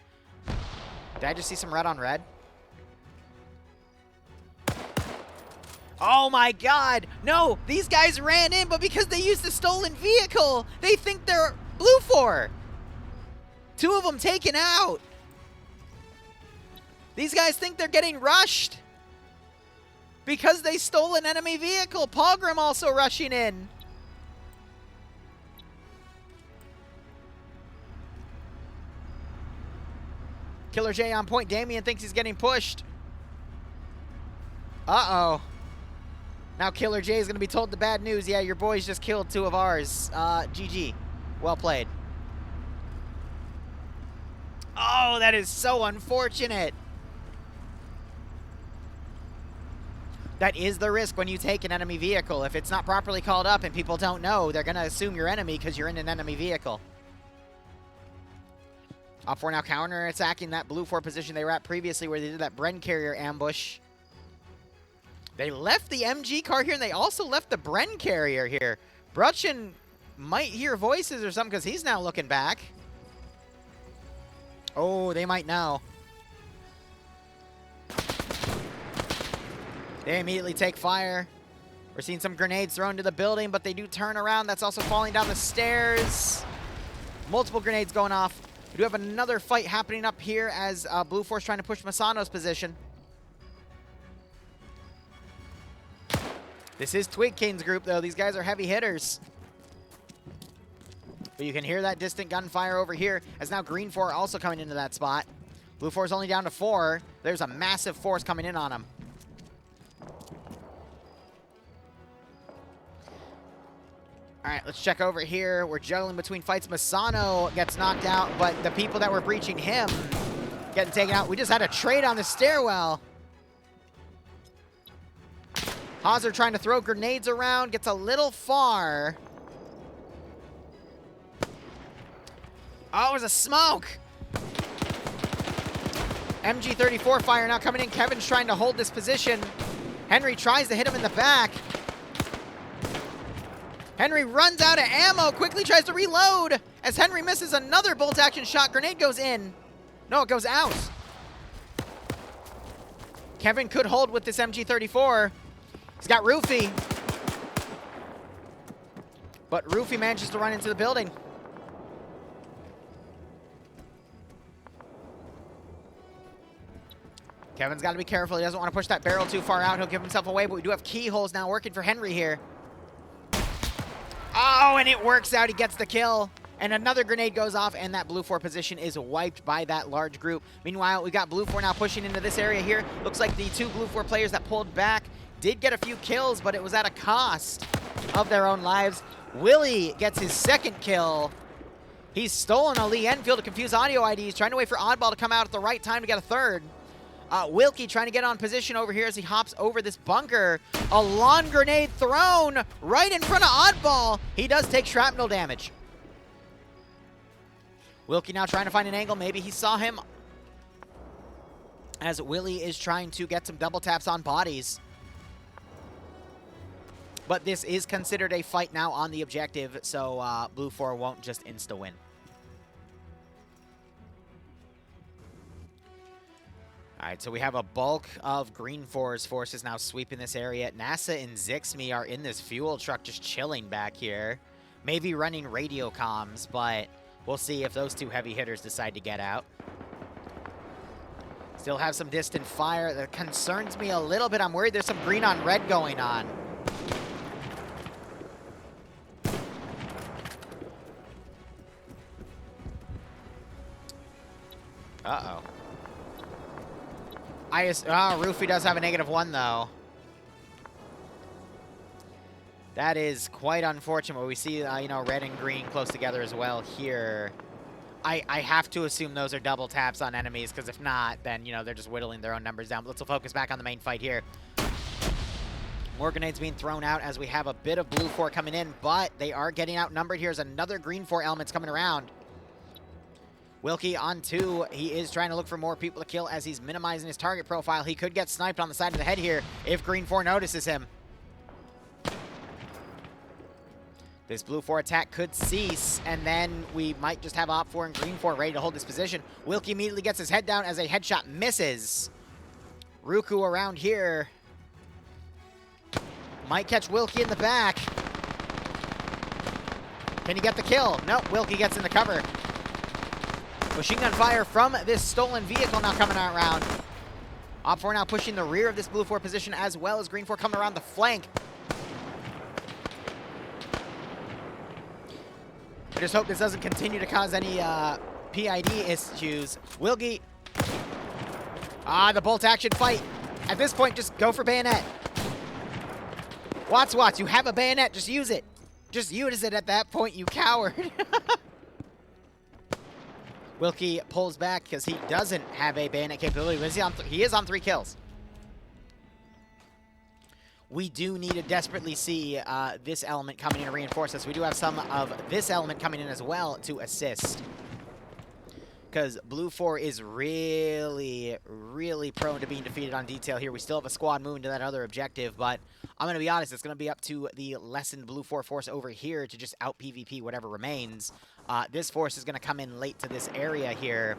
Did I just see some red on red? Oh, my God. No, these guys ran in, but because they used the stolen vehicle, they think they're blue 4. Two of them taken out. These guys think they're getting rushed because they stole an enemy vehicle. Pogrom also rushing in. Killer J on point. Damien thinks he's getting pushed. Uh-oh. Now Killer J is going to be told the bad news. Yeah, your boys just killed two of ours. GG. Well played. Oh, that is so unfortunate. That is the risk when you take an enemy vehicle. If it's not properly called up and people don't know, they're going to assume you're enemy because you're in an enemy vehicle. OFCRA now counter-attacking that blue 4 position they were at previously where they did that Bren carrier ambush. They left the MG car here, and they also left the Bren carrier here. Brutchen might hear voices or something because he's now looking back. Oh, they might now. They immediately take fire. We're seeing some grenades thrown to the building, but they do turn around. That's also falling down the stairs. Multiple grenades going off. We do have another fight happening up here as Blue Force trying to push Masano's position. This is Twig King's group, though. These guys are heavy hitters. But you can hear that distant gunfire over here as now Green 4 also coming into that spot. Blue 4 is only down to 4. There's a massive force coming in on him. All right, let's check over here. We're juggling between fights. Masano gets knocked out, but the people that were breaching him getting taken out. We just had a trade on the stairwell. Hauser trying to throw grenades around, gets a little far. Oh, it was a smoke. MG34 fire now coming in. Kevin's trying to hold this position. Henry tries to hit him in the back. Henry runs out of ammo, quickly tries to reload. As Henry misses another bolt action shot, grenade goes in. No, it goes out. Kevin could hold with this MG34. He's got Roofy. But Roofy manages to run into the building. Kevin's got to be careful. He doesn't want to push that barrel too far out. He'll give himself away, but we do have keyholes now working for Henry here. Oh, and it works out. He gets the kill. And another grenade goes off, and that Blue 4 position is wiped by that large group. Meanwhile, we got Blue 4 now pushing into this area here. Looks like the two Blue 4 players that pulled back did get a few kills, but it was at a cost of their own lives. Willie gets his second kill. He's stolen a Lee Enfield to confuse audio IDs, trying to wait for Oddball to come out at the right time to get a third. Wilkie trying to get on position over here as he hops over this bunker. A lawn grenade thrown right in front of Oddball. He does take shrapnel damage. Wilkie now trying to find an angle. Maybe he saw him as Willie is trying to get some double taps on bodies. But this is considered a fight now on the objective, so Blue 4 won't just insta-win. All right, so we have a bulk of Green 4's forces now sweeping this area. NASA and Zixme are in this fuel truck just chilling back here. Maybe running radio comms, but we'll see if those two heavy hitters decide to get out. Still have some distant fire. That concerns me a little bit. I'm worried there's some green on red going on. Uh-oh. Roofy does have a -1, though. That is quite unfortunate. We see, red and green close together as well here. I have to assume those are double taps on enemies, because if not, then, you know, they're just whittling their own numbers down. But let's focus back on the main fight here. More grenades being thrown out as we have a bit of blue 4 coming in, but they are getting outnumbered. Here's another green 4 elements coming around. Wilkie on 2. He is trying to look for more people to kill as he's minimizing his target profile. He could get sniped on the side of the head here if green 4 notices him. This blue 4 attack could cease, and then we might just have op 4 and green 4 ready to hold this position. Wilkie immediately gets his head down as a headshot misses. Ruku around here might catch Wilkie in the back. Can he get the kill? Nope, Wilkie gets in the cover. Machine gun fire from this stolen vehicle now coming out around. Op 4 now pushing the rear of this blue 4 position, as well as green 4 coming around the flank. I just hope this doesn't continue to cause any PID issues. Wilkie. The bolt action fight. At this point, just go for bayonet. Watts, you have a bayonet. Just use it. Just use it at that point, you coward. Wilkie pulls back because he doesn't have a bayonet capability. He is on 3 kills. We do need to desperately see this element coming in to reinforce us. We do have some of this element coming in as well to assist. Because blue 4 is really, really prone to being defeated on detail here. We still have a squad moving to that other objective, but I'm going to be honest, it's going to be up to the lessened blue 4 force over here to just out PvP whatever remains. This force is going to come in late to this area here,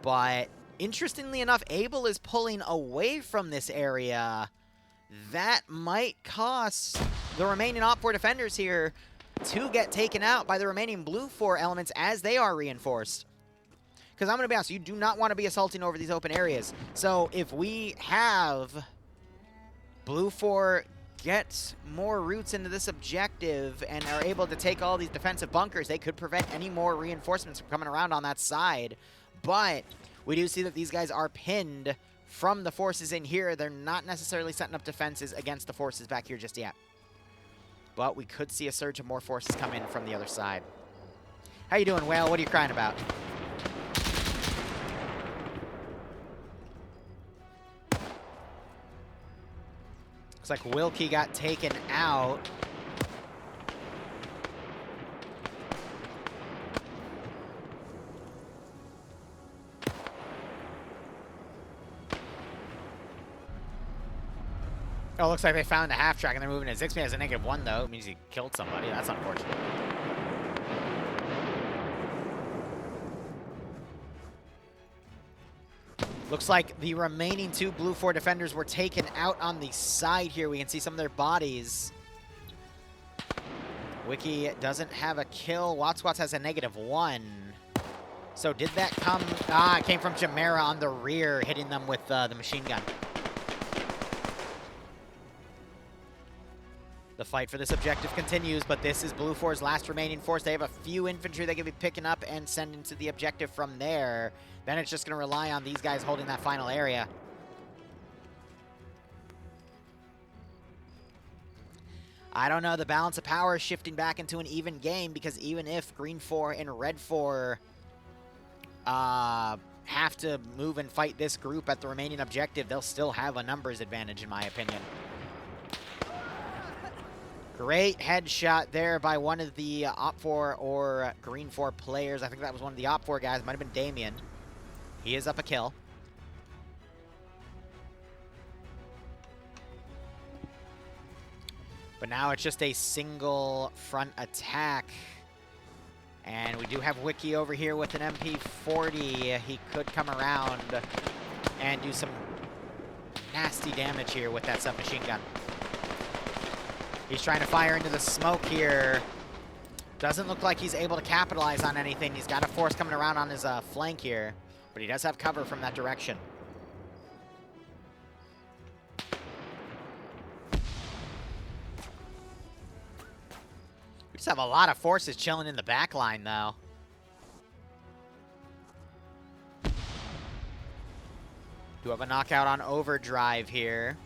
but interestingly enough, Abel is pulling away from this area. That might cost the remaining op 4 defenders here to get taken out by the remaining blue 4 elements as they are reinforced. Because I'm going to be honest, you do not want to be assaulting over these open areas. So if we have blue 4 get more routes into this objective and are able to take all these defensive bunkers, they could prevent any more reinforcements from coming around on that side. But we do see that these guys are pinned from the forces in here. They're not necessarily setting up defenses against the forces back here just yet. But we could see a surge of more forces come in from the other side. How you doing, Whale? What are you crying about? Looks like Wilkie got taken out. Oh, looks like they found a half track and they're moving it. Zixby has a -1 though. It means he killed somebody. That's unfortunate. Looks like the remaining 2 blue 4 defenders were taken out on the side here. We can see some of their bodies. Wiki doesn't have a kill. Watts has a -1. So did that come? It came from Jamera on the rear, hitting them with the machine gun. The fight for this objective continues, but this is blue 4's last remaining force. They have a few infantry they can be picking up and sending to the objective from there. Then it's just going to rely on these guys holding that final area. I don't know. The balance of power is shifting back into an even game, because even if green 4 and red 4 have to move and fight this group at the remaining objective, they'll still have a numbers advantage, in my opinion. Great headshot there by one of the Op 4 or Green 4 players. I think that was one of the Op 4 guys. Might have been Damien. He is up a kill. But now it's just a single front attack. And we do have Wiki over here with an MP40. He could come around and do some nasty damage here with that submachine gun. He's trying to fire into the smoke here. Doesn't look like he's able to capitalize on anything. He's got a force coming around on his flank here, but he does have cover from that direction. We just have a lot of forces chilling in the back line, though. Do have a knockout on overdrive here.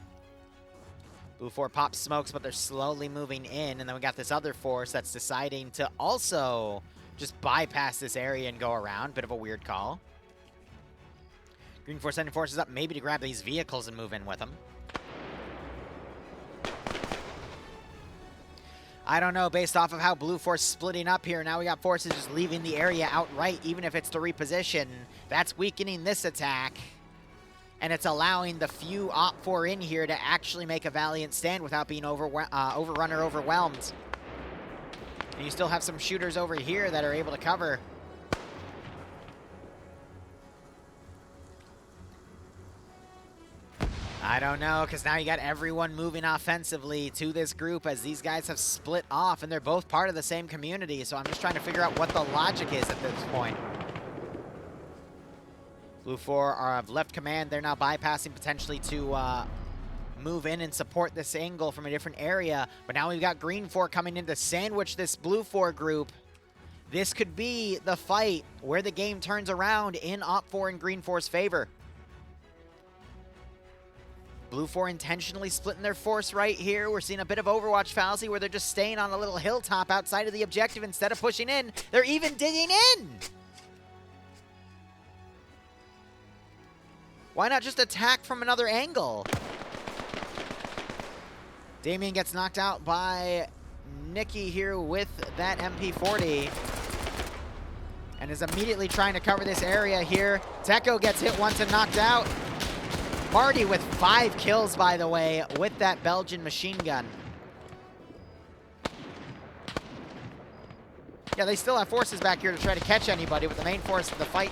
Blue 4 pops smokes, but they're slowly moving in. And then we got this other force that's deciding to also just bypass this area and go around. Bit of a weird call. Green Force sending forces up maybe to grab these vehicles and move in with them. I don't know, based off of how Blue Force splitting up here, now we got forces just leaving the area outright, even if it's to reposition. That's weakening this attack. And it's allowing the few OPFOR in here to actually make a valiant stand without being overrun or overwhelmed. And you still have some shooters over here that are able to cover. I don't know, because now you got everyone moving offensively to this group as these guys have split off, and they're both part of the same community, so I'm just trying to figure out what the logic is at this point. Blue 4 have left command. They're now bypassing potentially to move in and support this angle from a different area, but now we've got Green 4 coming in to sandwich this Blue 4 group. This could be the fight where the game turns around in OPFOR and Green 4's favor. Blue 4 intentionally splitting their force right here. We're seeing a bit of Overwatch fallacy where they're just staying on a little hilltop outside of the objective instead of pushing in. They're even digging in! Why not just attack from another angle? Damien gets knocked out by Nikki here with that MP40. And is immediately trying to cover this area here. Teko gets hit once and knocked out. Marty with 5 kills, by the way, with that Belgian machine gun. Yeah, they still have forces back here to try to catch anybody, but the main force of the fight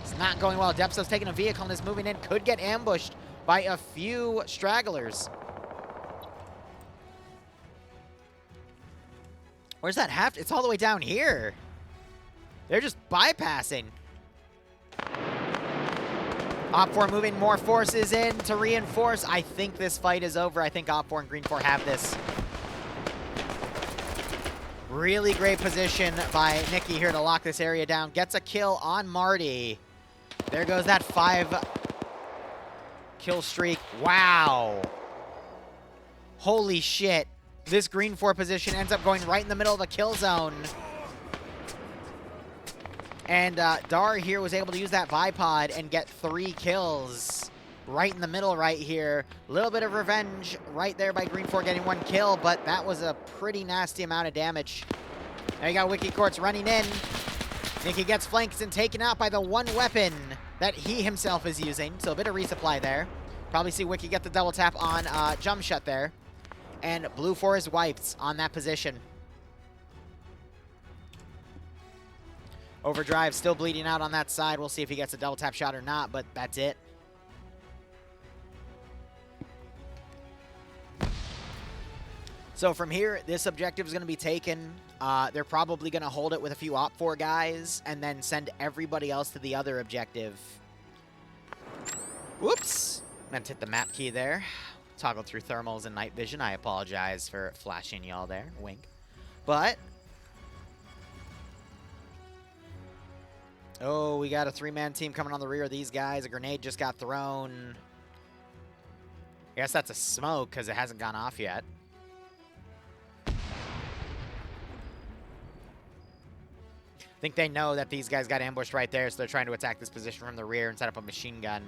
is not going well. Depso's taking a vehicle and is moving in. Could get ambushed by a few stragglers. Where's that half? It's all the way down here. They're just bypassing. OPFOR moving more forces in to reinforce. I think this fight is over. I think OPFOR and Green 4 have this. Really great position by Nikki here to lock this area down. Gets a kill on Marty. There goes that 5-kill streak. Wow. Holy shit. This Green 4 position ends up going right in the middle of the kill zone. And Dar here was able to use that bipod and get 3 kills right in the middle right here. A little bit of revenge right there by Green 4 getting 1 kill, but that was a pretty nasty amount of damage. Now you got Wiki Quartz running in. Nikki gets flanked and taken out by the one weapon that he himself is using. So a bit of resupply there. Probably see Wiki get the double tap on Jump Shot there. And Blue 4 is wiped on that position. Overdrive still bleeding out on that side. We'll see if he gets a double tap shot or not, but that's it. So from here, this objective is going to be taken. They're probably going to hold it with a few OPFOR guys and then send everybody else to the other objective. Whoops. Meant to hit the map key there. Toggled through thermals and night vision. I apologize for flashing y'all there. Wink. But oh, we got a 3-man team coming on the rear of these guys. A grenade just got thrown. I guess that's a smoke because it hasn't gone off yet. I think they know that these guys got ambushed right there, so they're trying to attack this position from the rear and set up a machine gun.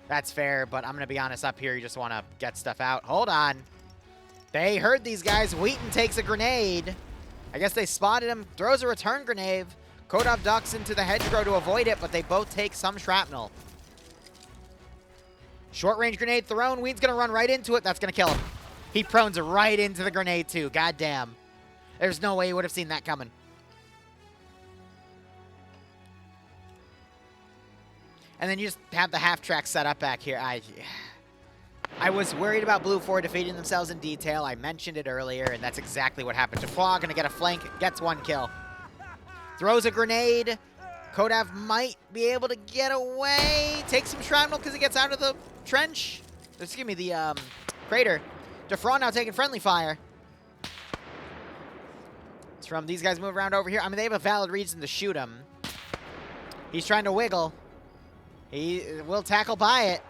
That's fair, but I'm going to be honest, up here, you just want to get stuff out. Hold on. They heard these guys. Wheaton takes a grenade. I guess they spotted him. Throws a return grenade. Kodov ducks into the hedgerow to avoid it, but they both take some shrapnel. Short-range grenade thrown. Wheaton's going to run right into it. That's going to kill him. He prones right into the grenade, too. God damn. There's no way he would have seen that coming. And then you just have the half-track set up back here. I was worried about Blue 4 defeating themselves in detail. I mentioned it earlier, and that's exactly what happened. Jaffa going to get a flank, gets 1 kill. Throws a grenade. Kodav might be able to get away. Takes some shrapnel because he gets out of the trench. Excuse me, the crater. Defraud now taking friendly fire. It's from these guys move around over here. I mean, they have a valid reason to shoot him. He's trying to wiggle. He will tackle by it.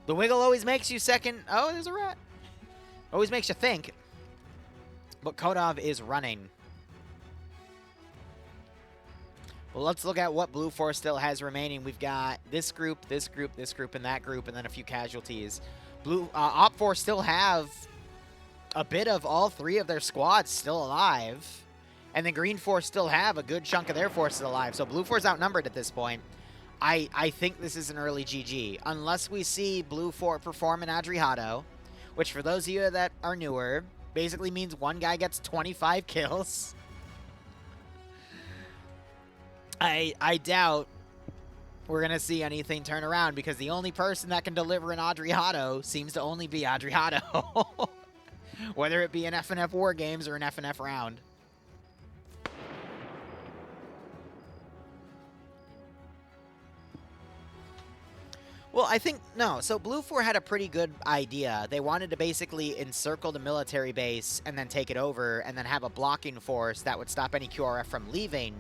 The wiggle always makes you second. Oh, there's a rat. Always makes you think. But Kodov is running. Well, let's look at what Blue 4 still has remaining. We've got this group, this group, this group, and that group, and then a few casualties. Op 4 still have a bit of all three of their squads still alive. And then Green 4 still have a good chunk of their forces alive. So Blue 4's outnumbered at this point. I think this is an early GG. Unless we see Blue 4 perform in Adriano, which for those of you that are newer, basically means one guy gets 25 kills. I doubt we're going to see anything turn around because the only person that can deliver an Adriano seems to only be Adriano. Whether it be an FNF War Games or an FNF round. Well, I think, no. So Blue 4 had a pretty good idea. They wanted to basically encircle the military base and then take it over and then have a blocking force that would stop any QRF from leaving.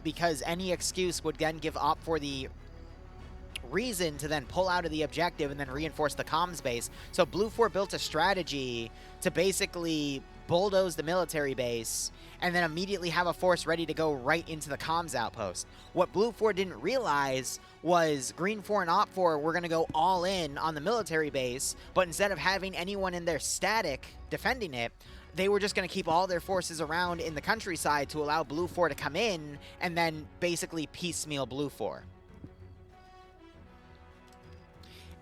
Because any excuse would then give Op 4 the reason to then pull out of the objective and then reinforce the comms base. So Blue 4 built a strategy to basically bulldoze the military base and then immediately have a force ready to go right into the comms outpost. What Blue 4 didn't realize was Green 4 and Op 4 were going to go all in on the military base, but instead of having anyone in there static defending it, they were just going to keep all their forces around in the countryside to allow Blue 4 to come in and then basically piecemeal Blue 4.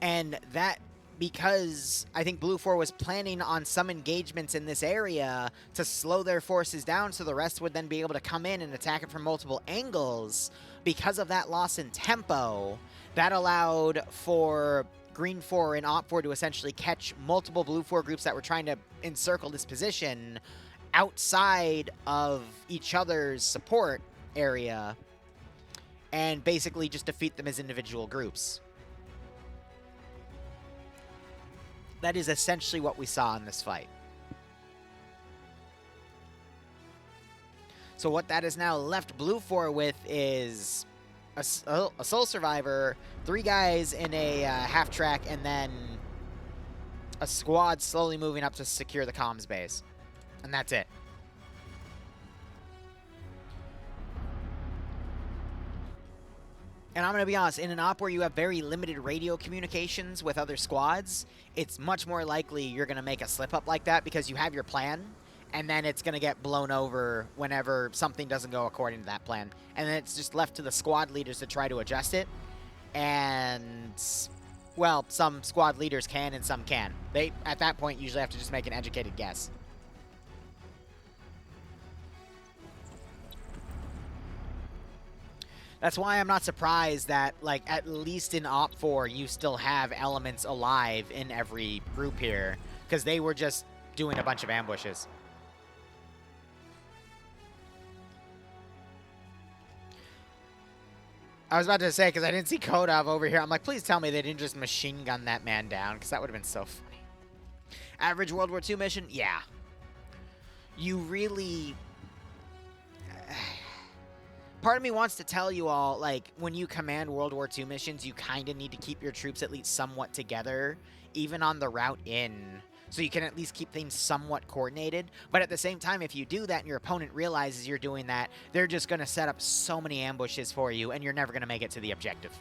And that, because I think Blue 4 was planning on some engagements in this area to slow their forces down so the rest would then be able to come in and attack it from multiple angles. Because of that loss in tempo, that allowed for Green 4 and Op 4 to essentially catch multiple Blue 4 groups that were trying to encircle this position outside of each other's support area and basically just defeat them as individual groups. That is essentially what we saw in this fight. So what that has now left Blue 4 with is a sole survivor, 3 guys in a half track, and then a squad slowly moving up to secure the comms base. And that's it. And I'm going to be honest, in an op where you have very limited radio communications with other squads, it's much more likely you're going to make a slip-up like that because you have your plan, and then it's going to get blown over whenever something doesn't go according to that plan. And then it's just left to the squad leaders to try to adjust it. And, well, some squad leaders can and some can. They, at that point, usually have to just make an educated guess. That's why I'm not surprised that, like, at least in Op 4, you still have elements alive in every group here, because they were just doing a bunch of ambushes. I was about to say, because I didn't see Kodov over here, I'm like, please tell me they didn't just machine gun that man down, because that would have been so funny. Average World War II mission? Yeah. You really... Part of me wants to tell you all, like, when you command World War II missions, you kind of need to keep your troops at least somewhat together, even on the route in, so you can at least keep things somewhat coordinated. But at the same time, if you do that and your opponent realizes you're doing that, they're just going to set up so many ambushes for you, and you're never going to make it to the objective.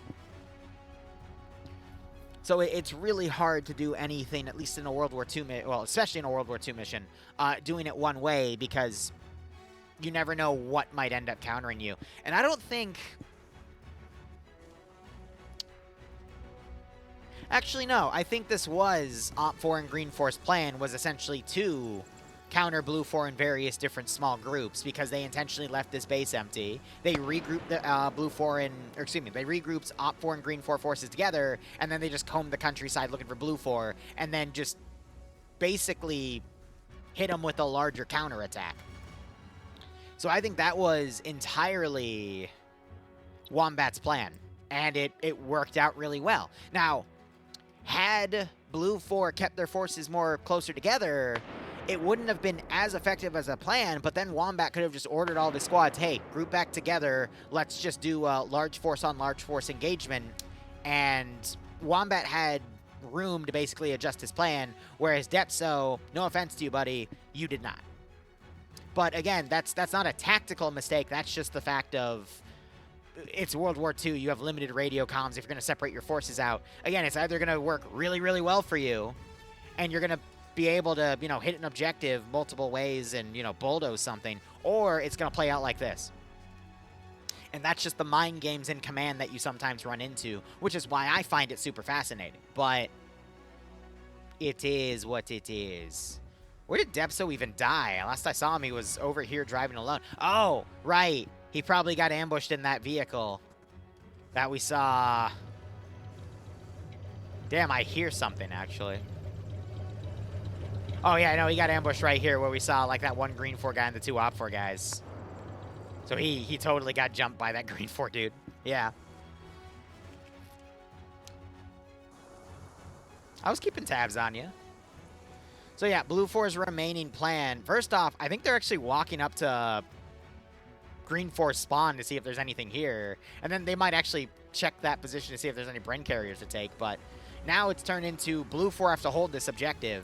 So it's really hard to do anything, at least in a World War II, well, especially in a World War II mission, doing it one way, because you never know what might end up countering you. And I don't think... Actually, no. I think this was Op 4 and Green 4's plan, was essentially to counter Blue 4 in various different small groups, because they intentionally left this base empty. They regrouped the Blue 4 and... Or excuse me, they regrouped Op 4 and Green 4 forces together, and then they just combed the countryside looking for Blue 4, and then just basically hit them with a larger counterattack. So I think that was entirely Wombat's plan, and it worked out really well. Now, had Blue 4 kept their forces more closer together, it wouldn't have been as effective as a plan, but then Wombat could have just ordered all of his squads, hey, group back together, let's just do a large force on large force engagement, and Wombat had room to basically adjust his plan, whereas Depso, no offense to you, buddy, you did not. But again, that's not a tactical mistake. That's just the fact of it's World War II. You have limited radio comms. If you're going to separate your forces out, again, it's either going to work really, really well for you, and you're going to be able to, you know, hit an objective multiple ways and, you know, bulldoze something, or it's going to play out like this. And that's just the mind games in command that you sometimes run into, which is why I find it super fascinating. But it is what it is. Where did Depso even die? Last I saw him, he was over here driving alone. Oh, right. He probably got ambushed in that vehicle that we saw. Damn, I hear something, actually. Oh, yeah, no, he got ambushed right here where we saw, like, that one Green 4 guy and the two Op 4 guys. So he totally got jumped by that Green 4 dude. Yeah. I was keeping tabs on you. So, yeah, Blue 4's remaining plan. First off, I think they're actually walking up to Green 4 spawn to see if there's anything here. And then they might actually check that position to see if there's any Bren carriers to take. But now it's turned into Blue 4 have to hold this objective.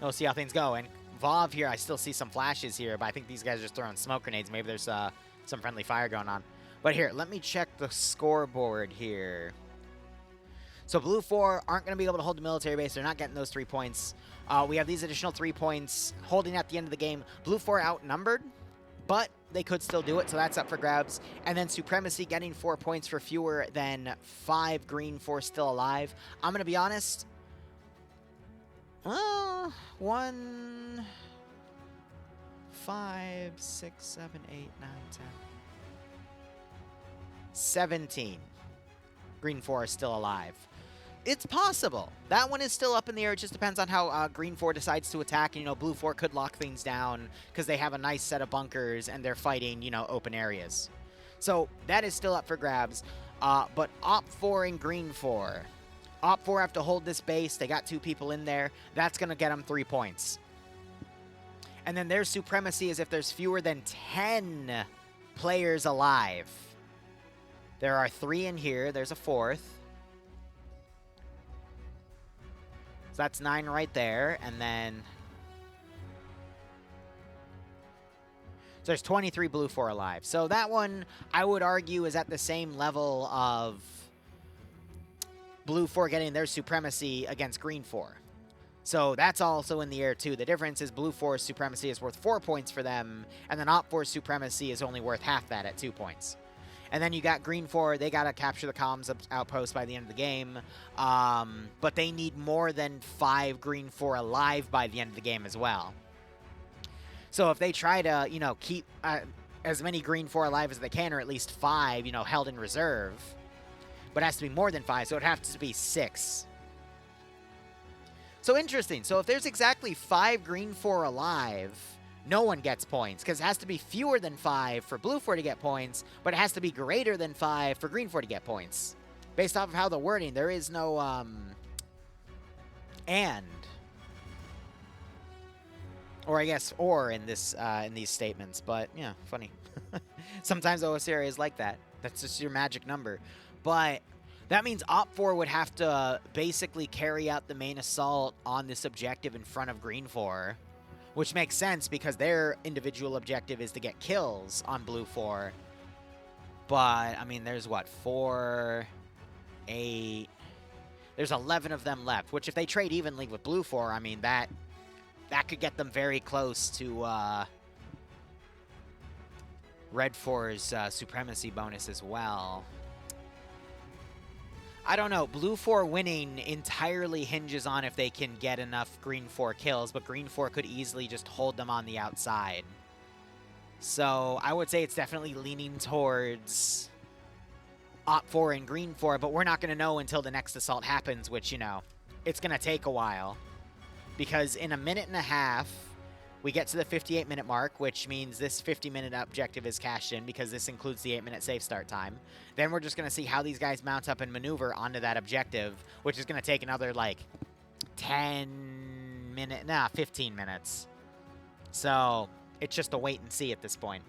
We'll see how things go. And Vov here, I still see some flashes here, but I think these guys are just throwing smoke grenades. Maybe there's some friendly fire going on. But here, let me check the scoreboard here. So Blue 4 aren't going to be able to hold the military base. They're not getting those 3 points. We have these additional 3 points holding at the end of the game. Blue 4 outnumbered, but they could still do it, so that's up for grabs. And then Supremacy getting 4 points for fewer than 5. Green 4 still alive. I'm going to be honest. 1, 5, 6, 7, 8, 9, 10. 17. Green 4 is still alive. It's possible. That one is still up in the air. It just depends on how Green 4 decides to attack. And, you know, Blue 4 could lock things down because they have a nice set of bunkers and they're fighting, you know, open areas. So that is still up for grabs. But Op 4 and Green 4. Op 4 have to hold this base. They got 2 people in there. That's going to get them 3 points. And then their Supremacy is if there's fewer than 10 players alive. There are 3 in here. There's a 4th. So that's 9 right there. And then so there's 23 Blue 4 alive. So that one, I would argue, is at the same level of Blue 4 getting their Supremacy against Green 4. So that's also in the air, too. The difference is Blue 4's Supremacy is worth 4 points for them, and then Op 4's Supremacy is only worth half that at 2 points. And then you got Green 4. They got to capture the comms outpost by the end of the game. But they need more than 5 Green 4 alive by the end of the game as well. So if they try to, you know, keep as many Green 4 alive as they can, or at least 5, you know, held in reserve, but it has to be more than 5, so it has to be 6. So interesting. So if there's exactly 5 Green 4 alive, no one gets points, because it has to be fewer than 5 for Blue 4 to get points, but it has to be greater than 5 for Green 4 to get points. Based off of how the wording, there is no, and. Or I guess, or in this, in these statements, but, yeah, funny. Sometimes OFCRA is like that. That's just your magic number. But that means Op 4 would have to basically carry out the main assault on this objective in front of Green 4. Which makes sense because their individual objective is to get kills on Blue 4. But, I mean, there's what? 4, 8. There's 11 of them left. Which if they trade evenly with Blue 4, I mean, that could get them very close to Red 4's Supremacy bonus as well. I don't know. Blue 4 winning entirely hinges on if they can get enough Green 4 kills, but Green 4 could easily just hold them on the outside. So I would say it's definitely leaning towards Op 4 and Green 4, but we're not going to know until the next assault happens, which, you know, it's going to take a while. Because in a minute and a half, we get to the 58-minute mark, which means this 50-minute objective is cashed in because this includes the 8-minute safe start time. Then we're just going to see how these guys mount up and maneuver onto that objective, which is going to take another, like, 15 minutes. So it's just a wait and see at this point.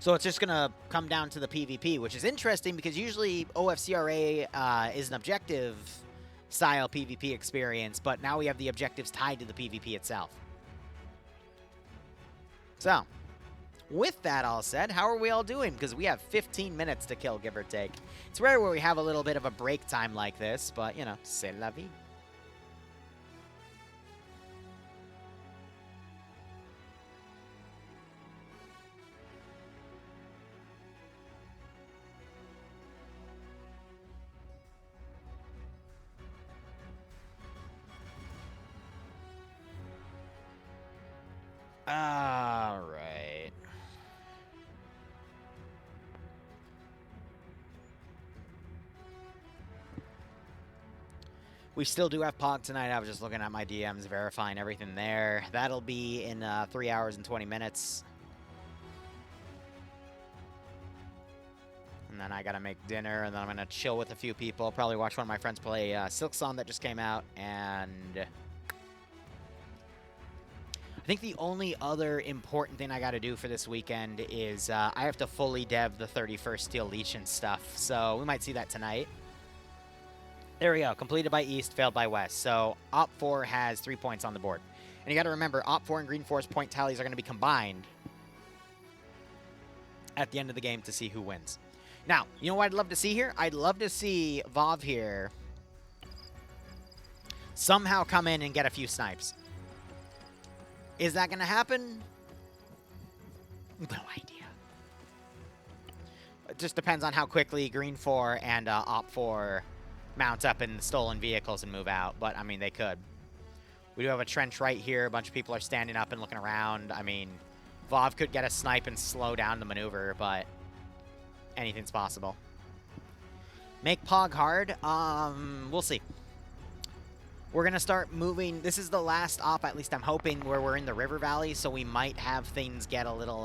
So it's just going to come down to the PvP, which is interesting because usually OFCRA is an objective style PvP experience, but now we have the objectives tied to the PvP itself. So, with that all said, how are we all doing? Because we have 15 minutes to kill, give or take. It's rare where we have a little bit of a break time like this, but, you know, c'est la vie. All right. We still do have POG tonight. I was just looking at my DMs, verifying everything there. That'll be in 3 hours and 20 minutes. And then I gotta make dinner, and then I'm gonna chill with a few people. Probably watch one of my friends play Silksong that just came out, and I think the only other important thing I got to do for this weekend is I have to fully dev the 31st Steel Leech and stuff, so we might see that tonight. There we go. Completed by East, failed by West. So Op 4 has 3 points on the board. And you got to remember, Op 4 and Green 4's point tallies are going to be combined at the end of the game to see who wins. Now, you know what I'd love to see here? I'd love to see Vov here somehow come in and get a few snipes. Is that going to happen? No idea. It just depends on how quickly Green 4 and Op 4 mount up in stolen vehicles and move out. But, I mean, they could. We do have a trench right here. A bunch of people are standing up and looking around. I mean, Vov could get a snipe and slow down the maneuver, but anything's possible. Make Pog hard? We'll see. We're going to start moving. This is the last op, at least I'm hoping, where we're in the River Valley, so we might have things get a little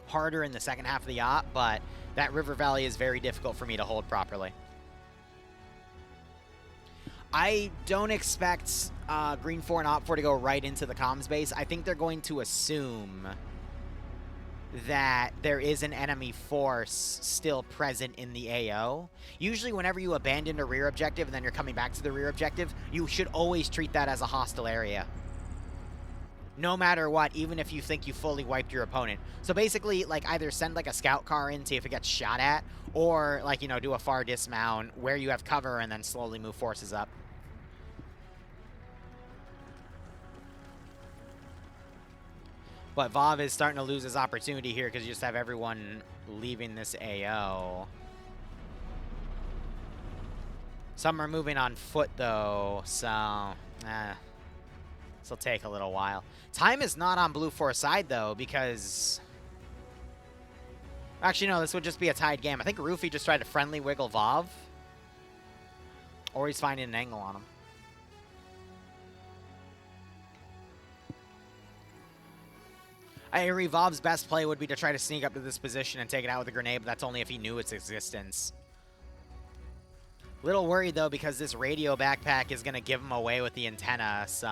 harder in the second half of the op, but that River Valley is very difficult for me to hold properly. I don't expect Green 4 and Op 4 to go right into the comms base. I think they're going to assume that there is an enemy force still present in the AO. Usually whenever you abandon a rear objective and then you're coming back to the rear objective, you should always treat that as a hostile area. No matter what, even if you think you fully wiped your opponent. So basically, like, either send, like, a scout car in, see if it gets shot at, or, like, you know, do a far dismount where you have cover and then slowly move forces up. But Vov is starting to lose his opportunity here because you just have everyone leaving this AO. Some are moving on foot, though, so this will take a little while. Time is not on Blue 4's side, though, because... Actually, no, this would just be a tied game. I think Roofy just tried to friendly wiggle Vov. Or he's finding an angle on him. I agree, Vov's best play would be to try to sneak up to this position and take it out with a grenade, but that's only if he knew its existence. Little worried, though, because this radio backpack is going to give him away with the antenna, so...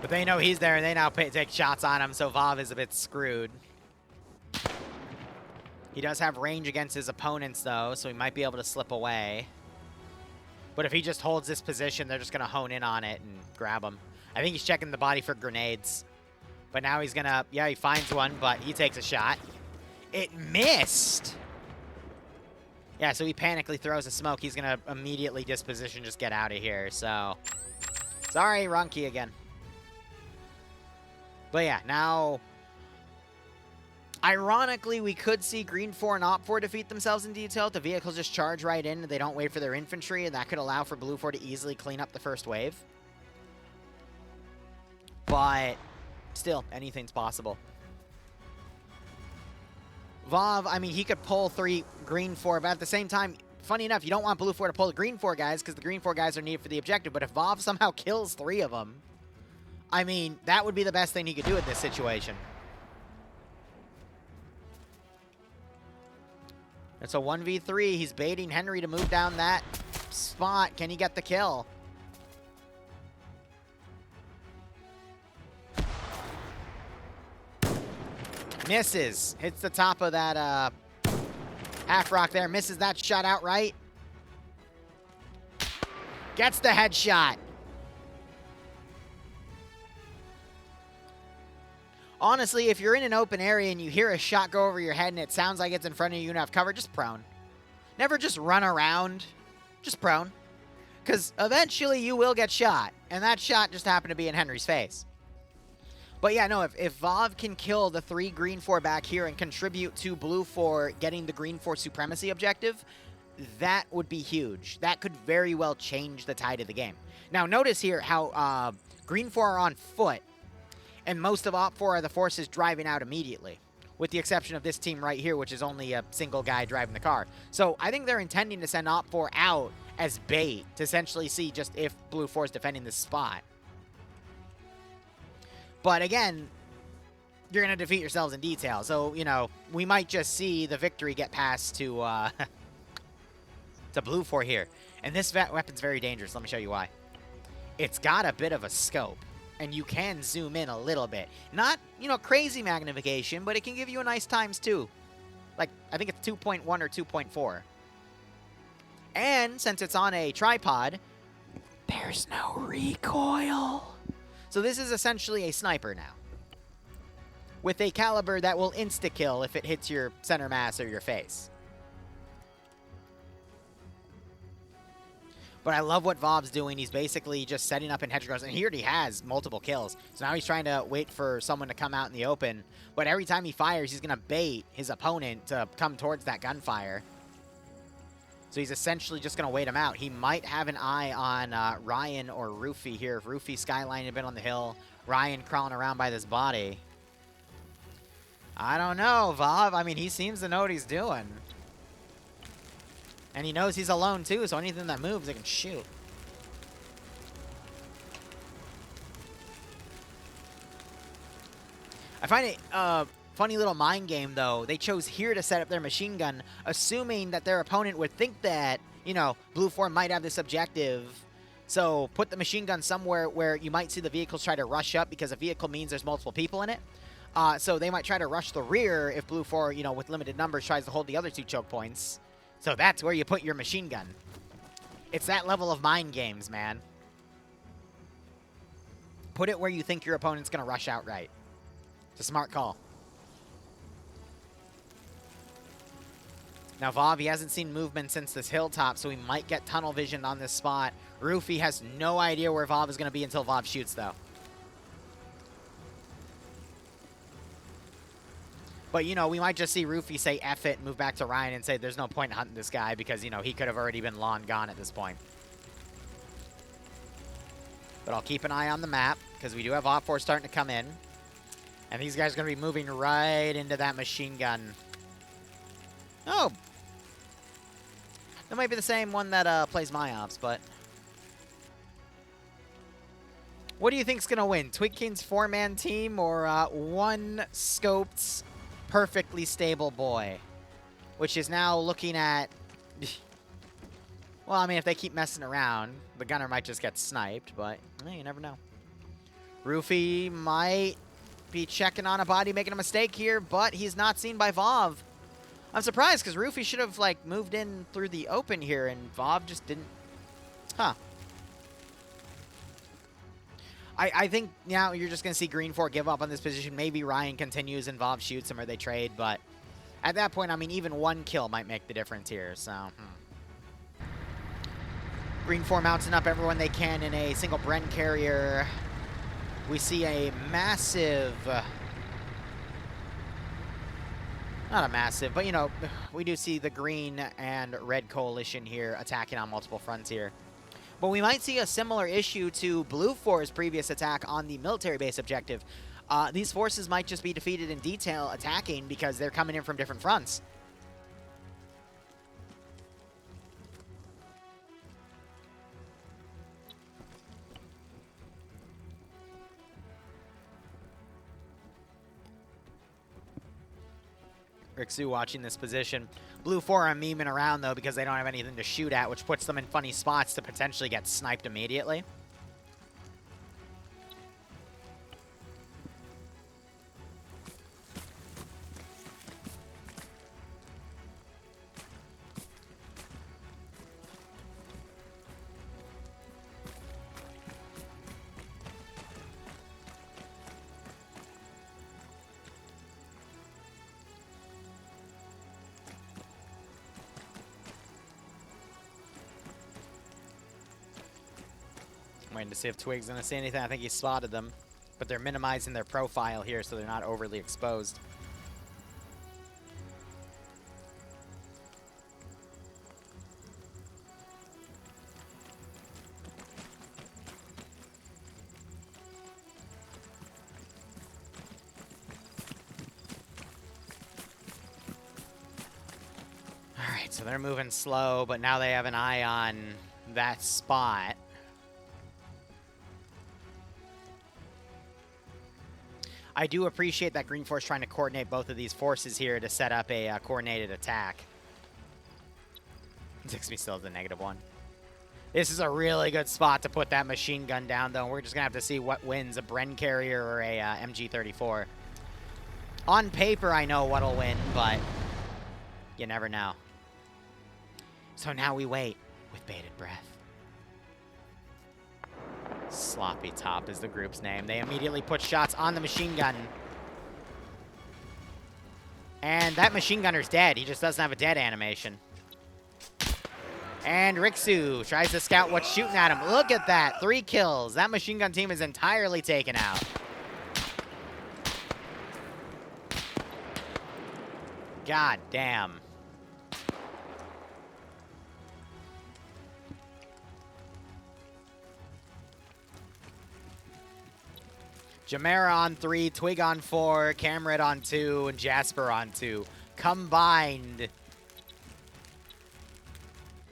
But they know he's there, and they now take shots on him, so Vov is a bit screwed. He does have range against his opponents, though, so he might be able to slip away. But if he just holds this position, they're just going to hone in on it and grab him. I think he's checking the body for grenades. But now he's going to... Yeah, he finds one, but he takes a shot. It missed! Yeah, so he panically throws a smoke. He's going to immediately disposition, just get out of here. So, sorry, wrong key again. But yeah, now... Ironically, we could see Green 4 and Op 4 defeat themselves in detail. The vehicles just charge right in, and they don't wait for their infantry, and that could allow for Blue 4 to easily clean up the first wave. But still, anything's possible. Vov, I mean, he could pull 3 Green 4, but at the same time, funny enough, you don't want Blue 4 to pull the Green 4 guys, because the Green 4 guys are needed for the objective, but if Vov somehow kills 3 of them, I mean, that would be the best thing he could do in this situation. It's a 1v3. He's baiting Henry to move down that spot. Can he get the kill? Misses. Hits the top of that half rock there. Misses that shot outright. Gets the headshot. Honestly, if you're in an open area and you hear a shot go over your head and it sounds like it's in front of you and you have cover, just prone. Never just run around. Just prone. Because eventually you will get shot. And that shot just happened to be in Henry's face. But yeah, no, if VOV can kill the 3 green 4 back here and contribute to blue 4 getting the green 4 supremacy objective, that would be huge. That could very well change the tide of the game. Now, notice here how green 4 are on foot, and most of OpFor are the forces driving out immediately, with the exception of this team right here, which is only a single guy driving the car. So I think they're intending to send OpFor out as bait to essentially see just if blue 4 is defending this spot. But again, you're going to defeat yourselves in detail. So, you know, we might just see the victory get passed to to blue 4 here. And this weapon's very dangerous. Let me show you why. It's got a bit of a scope, and you can zoom in a little bit. Not, you know, crazy magnification, but it can give you a nice ×2. Like, I think it's 2.1 or 2.4. And since it's on a tripod, there's no recoil. So this is essentially a sniper now, with a caliber that will insta-kill if it hits your center mass or your face. But I love what VOV's doing. He's basically just setting up in hedgerows, and he already has multiple kills. So now he's trying to wait for someone to come out in the open. But every time he fires, he's going to bait his opponent to come towards that gunfire. So he's essentially just going to wait him out. He might have an eye on Ryan or Roofy here. If Roofy Skyline had been on the hill, Ryan crawling around by this body. I don't know, VOV. I mean, he seems to know what he's doing. And he knows he's alone, too, so anything that moves, they can shoot. I find it funny little mind game, though. They chose here to set up their machine gun, assuming that their opponent would think that, you know, blue 4 might have this objective. So put the machine gun somewhere where you might see the vehicles try to rush up, because a vehicle means there's multiple people in it. So they might try to rush the rear if blue 4, you know, with limited numbers, tries to hold the other 2 choke points. So that's where you put your machine gun. It's that level of mind games, man. Put it where you think your opponent's going to rush outright. It's a smart call. Now, VOV, he hasn't seen movement since this hilltop, so he might get tunnel vision on this spot. Roofy has no idea where VOV is going to be until VOV shoots, though. But, you know, we might just see Roofy say F it, move back to Ryan and say there's no point in hunting this guy because, you know, he could have already been long gone at this point. But I'll keep an eye on the map because we do have OFCRA starting to come in. And these guys are going to be moving right into that machine gun. Oh! That might be the same one that plays my ops, but... What do you think's going to win? Twig King's 4-man team or one scoped, perfectly stable boy? Which is now looking at... Well, I mean, if they keep messing around, the gunner might just get sniped, but you never know. Roofy might be checking on a body, making a mistake here, but he's not seen by VOV. I'm surprised, because Roofy should have, like, moved in through the open here, and VOV just didn't... Huh. I think now you're just going to see Green 4 give up on this position. Maybe Ryan continues and VOV shoots him or they trade, but at that point, I mean, even one kill might make the difference here, so... Green 4 mounting up everyone they can in a single Bren carrier. We see a massive... not a massive, but, you know, we do see the green and red coalition here attacking on multiple fronts here. But we might see a similar issue to Blue 4's previous attack on the military base objective. These forces might just be defeated in detail attacking because they're coming in from different fronts. Rixu watching this position. Blue 4 are memeing around, though, because they don't have anything to shoot at, which puts them in funny spots to potentially get sniped immediately. Waiting to see if Twig's going to see anything. I think he spotted them. But they're minimizing their profile here so they're not overly exposed. Alright, so they're moving slow, but now they have an eye on that spot. I do appreciate that Green Force trying to coordinate both of these forces here to set up a coordinated attack. Dixby still has a -1. This is a really good spot to put that machine gun down, though. We're just going to have to see what wins, a Bren carrier or a MG34. On paper, I know what'll win, but you never know. So now we wait with bated breath. Sloppy Top is the group's name. They immediately put shots on the machine gun. And that machine gunner's dead. He just doesn't have a dead animation. And Rixu tries to scout what's shooting at him. Look at that. 3 kills. That machine gun team is entirely taken out. God damn. Jamera on 3, Twig on 4, Cameron on 2, and Jasper on 2. Combined,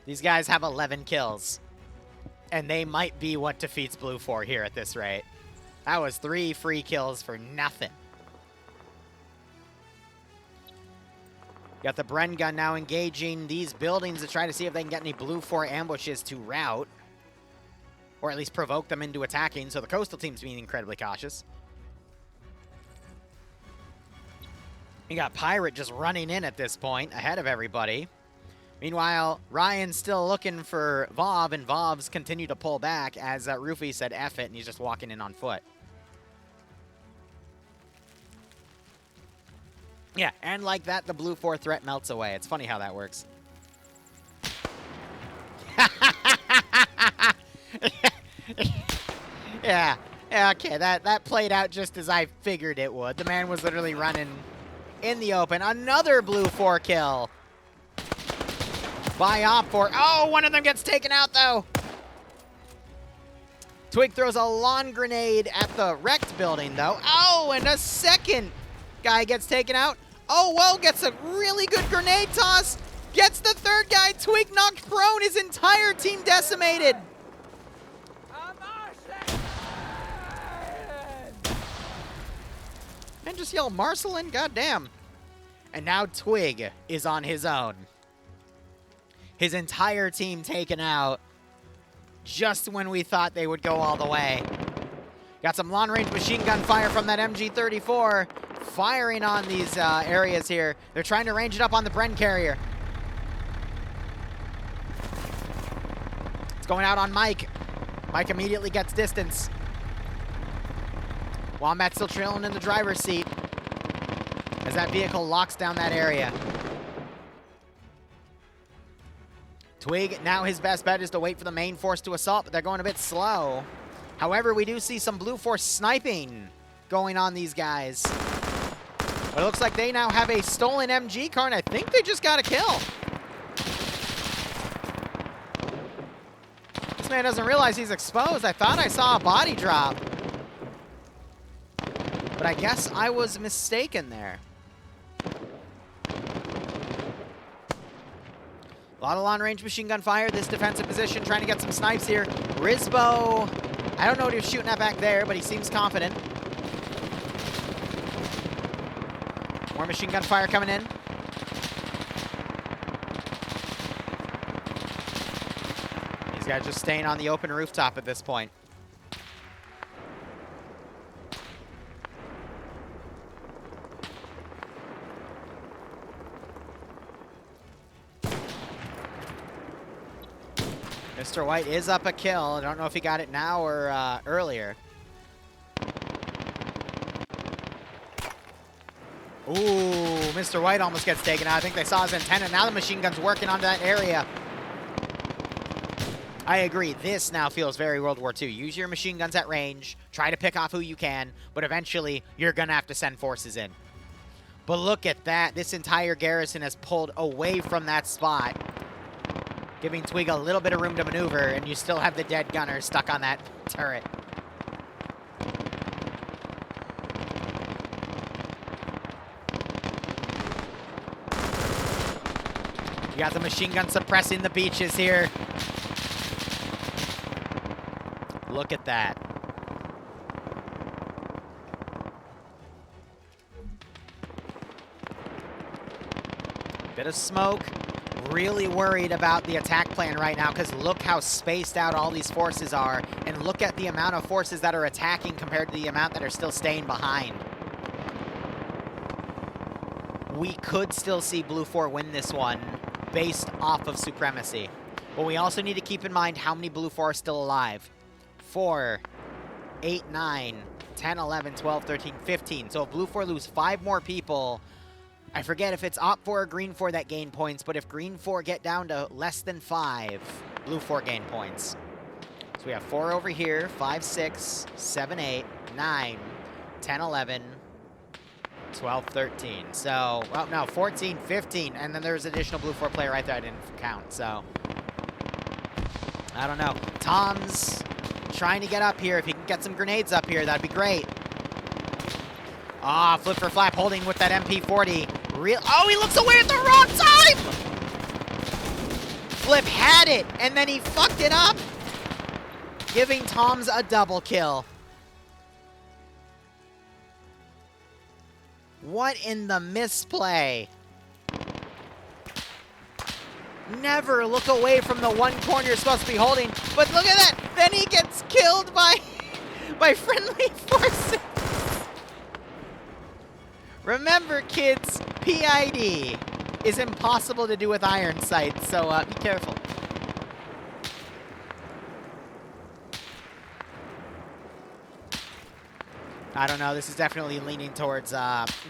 these guys have 11 kills. And they might be what defeats Blue 4 here at this rate. That was 3 free kills for nothing. Got the Bren gun now engaging these buildings to try to see if they can get any Blue 4 ambushes to rout. Or at least provoke them into attacking, so the coastal team's being incredibly cautious. You got Pirate just running in at this point, ahead of everybody. Meanwhile, Ryan's still looking for Vov, and Vov's continue to pull back as Rufy said F it, and he's just walking in on foot. Yeah, and like that, the Blue 4 threat melts away. It's funny how that works. Yeah, okay, that played out just as I figured it would. The man was literally running in the open. Another Blue 4 kill by Op4. Oh, one of them gets taken out, though. Twig throws a lawn grenade at the wrecked building, though. Oh, and a second guy gets taken out. Oh, well, gets a really good grenade toss. Gets the third guy. Twig knocked prone. His entire team decimated. And just yell Marcelin, goddamn. And now Twig is on his own. His entire team taken out just when we thought they would go all the way. Got some long-range machine gun fire from that MG34 firing on these areas here. They're trying to range it up on the Bren carrier. It's going out on Mike. Mike immediately gets distance. Wombat's still trailing in the driver's seat as that vehicle locks down that area. Twig, now his best bet is to wait for the main force to assault, but they're going a bit slow. However, we do see some Blue Force sniping going on these guys. But it looks like they now have a stolen MG car, and I think they just got a kill. This man doesn't realize he's exposed. I thought I saw a body drop. But I guess I was mistaken there. A lot of long-range machine gun fire. This defensive position, trying to get some snipes here. Rizbo, I don't know what he was shooting at back there, but he seems confident. More machine gun fire coming in. These guys just staying on the open rooftop at this point. Mr. White is up a kill. I don't know if he got it now or earlier. Ooh, Mr. White almost gets taken out. I think they saw his antenna. Now the machine gun's working onto that area. I agree. This now feels very World War II. Use your machine guns at range. Try to pick off who you can. But eventually, you're going to have to send forces in. But look at that. This entire garrison has pulled away from that spot, giving Twig a little bit of room to maneuver, and you still have the dead gunner stuck on that turret. You got the machine gun suppressing the beaches here. Look at that. Bit of smoke. Really worried about the attack plan right now because look how spaced out all these forces are, and look at the amount of forces that are attacking compared to the amount that are still staying behind. We could still see Blue 4 win this one based off of supremacy. But we also need to keep in mind how many Blue 4 are still alive. 4, 8, 9, 10, 11, 12, 13, 15. So if Blue 4 lose 5 more people, I forget if it's Op 4 or Green 4 that gain points, but if Green 4 get down to less than 5, Blue 4 gain points. So we have 4 over here, 5, 6, 7, 8, 9, 10, 11, 12, 13. So, well, no, 14, 15, and then there's additional Blue 4 player right there I didn't count, so. I don't know. Tom's trying to get up here. If he can get some grenades up here, that'd be great. Ah, flip for flap, holding with that MP40. Oh, he looks away at the wrong time! Flip had it, and then he fucked it up, giving Tom's a double kill. What in the misplay? Never look away from the one corner you're supposed to be holding, but look at that! Then he gets killed by friendly forces. Remember, kids, PID is impossible to do with iron sights, so be careful. I don't know. This is definitely leaning towards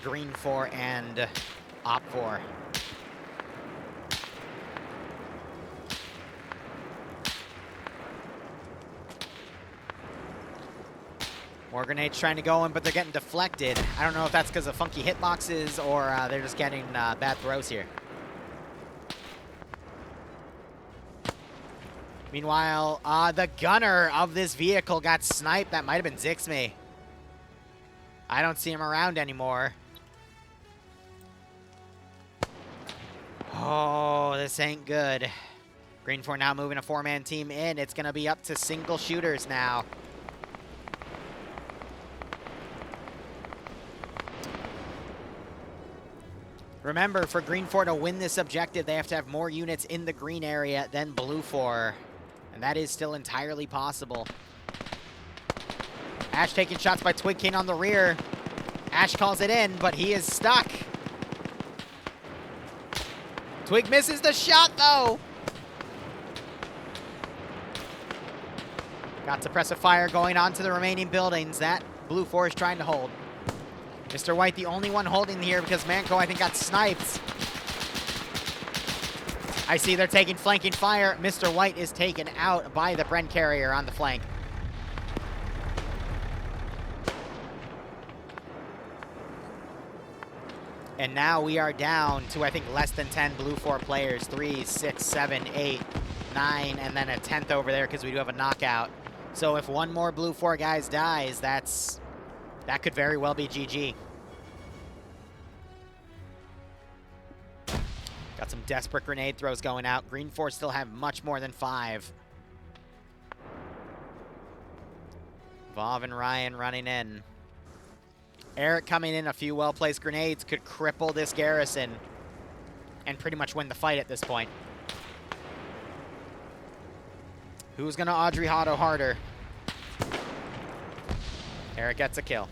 Green 4 and Op 4. More grenades trying to go in, but they're getting deflected. I don't know if that's because of funky hitboxes or they're just getting bad throws here. Meanwhile, the gunner of this vehicle got sniped. That might have been Zixme. I don't see him around anymore. Oh, this ain't good. Green 4 now moving a 4-man team in. It's going to be up to single shooters now. Remember, for Green 4 to win this objective, they have to have more units in the green area than Blue 4. And that is still entirely possible. Ash taking shots by Twig King on the rear. Ash calls it in, but he is stuck. Twig misses the shot, though. Got suppressive fire going on to the remaining buildings that Blue 4 is trying to hold. Mr. White, the only one holding here because Manco, I think, got sniped. I see they're taking flanking fire. Mr. White is taken out by the Bren carrier on the flank. And now we are down to, I think, less than 10 Blue 4 players. 3, 6, 7, 8, 9, and then a 10th over there because we do have a knockout. So if one more Blue 4 guys dies, that could very well be GG. Got some desperate grenade throws going out. Green 4 still have much more than 5. Vov and Ryan running in. Eric coming in, a few well-placed grenades could cripple this garrison and pretty much win the fight at this point. Who's going to Audrey Hotto harder? Eric gets a kill.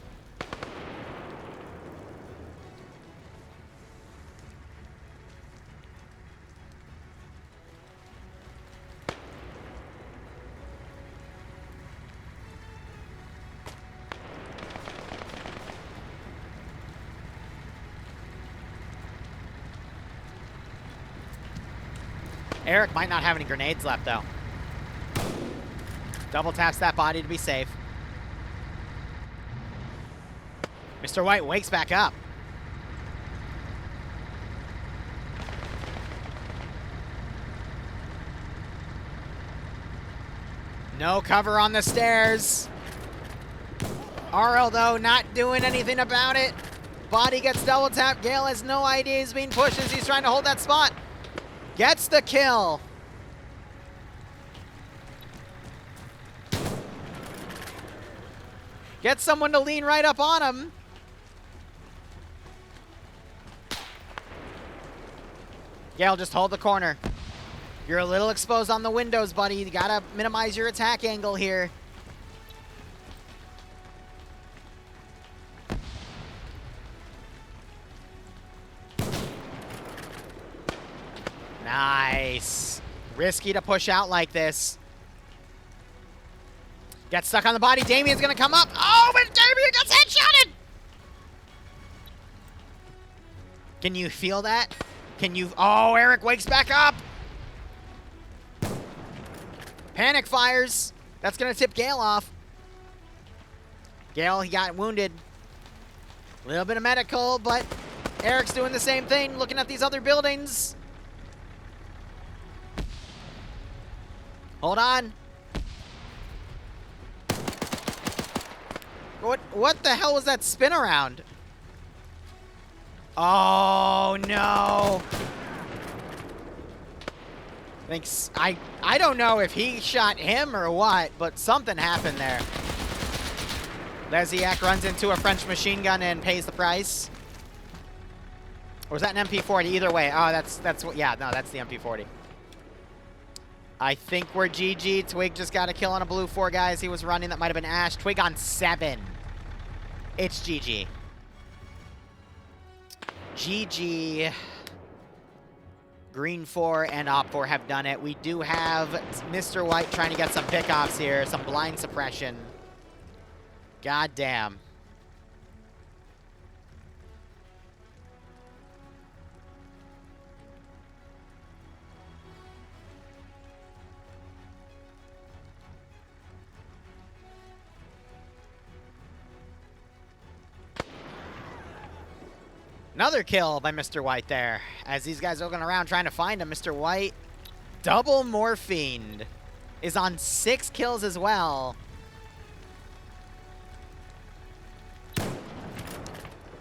Eric might not have any grenades left, though. Double taps that body to be safe. Mr. White wakes back up. No cover on the stairs. RL, though, not doing anything about it. Body gets double tapped. Gale has no idea he's being pushed as he's trying to hold that spot. Gets the kill. Gets someone to lean right up on him. Gale, just hold the corner. You're a little exposed on the windows, buddy. You gotta minimize your attack angle here. Nice. Risky to push out like this. Gets stuck on the body. Damien's gonna come up. Oh, but Damien gets headshotted! Can you feel that? Can you... Oh, Eric wakes back up! Panic fires. That's gonna tip Gale off. Gale, he got wounded. A little bit of medical, but Eric's doing the same thing, looking at these other buildings. Hold on. What the hell was that spin around? Oh, no. Thanks. I don't know if he shot him or what, but something happened there. Leziak runs into a French machine gun and pays the price. Or was that an MP40? Either way. Oh, that's what. Yeah, no, that's the MP40. I think we're GG. Twig just got a kill on a blue 4, guys. He was running. That might have been Ash. Twig on 7. It's GG. GG. Green 4 and Op 4 have done it. We do have Mr. White trying to get some pickoffs here. Some blind suppression. God damn. Another kill by Mr. White there. As these guys are looking around trying to find him, Mr. White, double morphined, is on 6 kills as well. All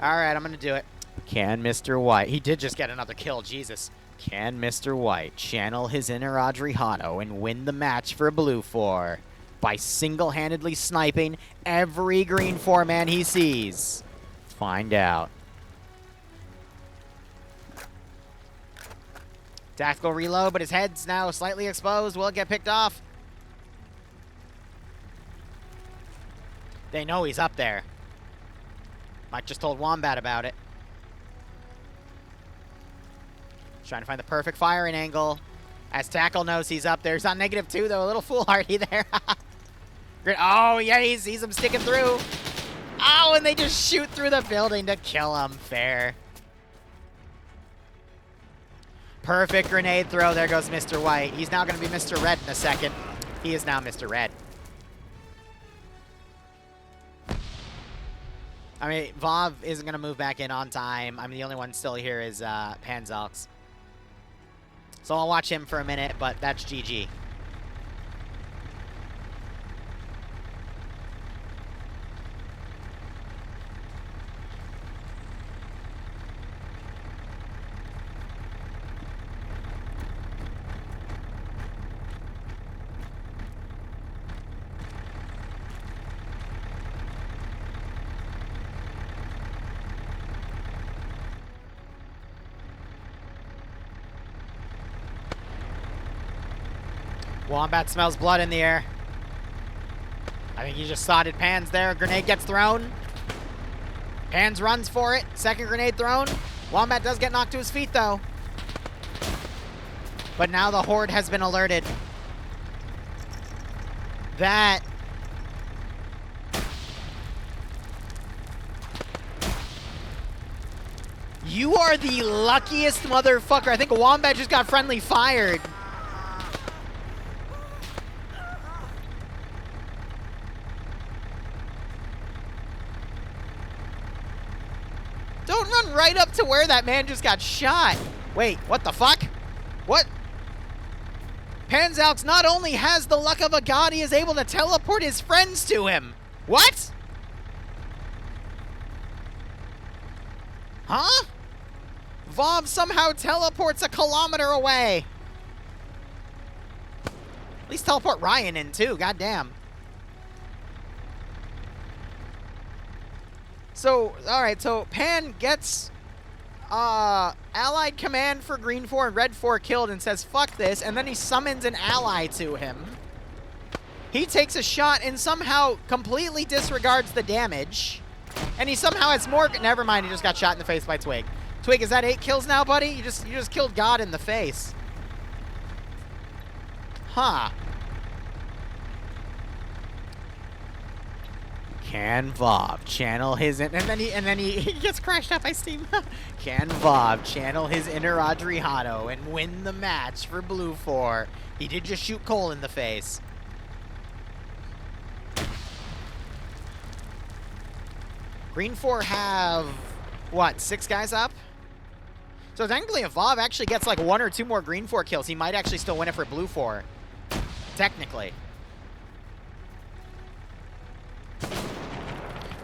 right, I'm going to do it. Can Mr. White, he did just get another kill, Jesus. Can Mr. White channel his inner Adriano and win the match for Blue 4 by single-handedly sniping every Green 4 man he sees? Let's find out. Tactical reload, but his head's now slightly exposed. Will it get picked off? They know he's up there. Mike just told Wombat about it. Trying to find the perfect firing angle. As Tackle knows he's up there. He's on -2, though. A little foolhardy there. Oh, yeah, he sees him sticking through. Oh, and they just shoot through the building to kill him. Fair. Perfect grenade throw. There goes Mr. White. He's now going to be Mr. Red in a second. He is now Mr. Red. I mean, Vov isn't going to move back in on time. I mean, the only one still here is Panzox. So I'll watch him for a minute, but that's GG. Wombat smells blood in the air. I think he just spotted Pans there. Grenade gets thrown. Pans runs for it. Second grenade thrown. Wombat does get knocked to his feet, though. But now the Horde has been alerted. That... You are the luckiest motherfucker. I think Wombat just got friendly fired. Don't run right up to where that man just got shot. Wait, what the fuck? What? Panzaux not only has the luck of a god, he is able to teleport his friends to him. What? Huh? Vov somehow teleports a kilometer away. At least teleport Ryan in too, goddamn. So, alright, so Pan gets allied command for Green 4 and Red 4 killed and says, fuck this, and then he summons an ally to him. He takes a shot and somehow completely disregards the damage. And he somehow has more... Never mind, he just got shot in the face by Twig. Twig, is that 8 kills now, buddy? You just killed God in the face. Huh. Can Vov channel his... And then he gets crashed out by Steam. Can Vov channel his inner Adriano and win the match for Blue 4? He did just shoot Cole in the face. Green 4 have, what, 6 guys up? So technically if Vov actually gets like 1 or 2 more Green 4 kills, he might actually still win it for Blue 4. Technically.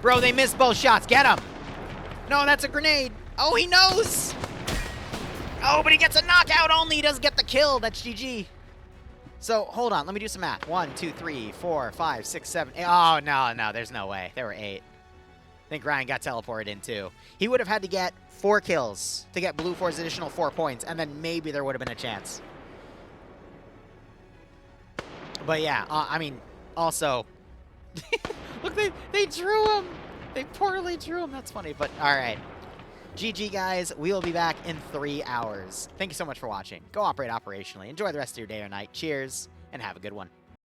Bro, they missed both shots. Get him. No, that's a grenade. Oh, he knows. Oh, but he gets a knockout only. He doesn't get the kill. That's GG. So, hold on. Let me do some math. 1, 2, 3, 4, 5, 6, 7, 8. Oh, no. There's no way. There were 8. I think Ryan got teleported in, too. He would have had to get 4 kills to get Blue 4's additional 4 points, and then maybe there would have been a chance. But, yeah. I mean, also... Look, they drew him. They poorly drew him. That's funny, but all right. GG, guys. We will be back in 3 hours. Thank you so much for watching. Go operate operationally. Enjoy the rest of your day or night. Cheers, and have a good one.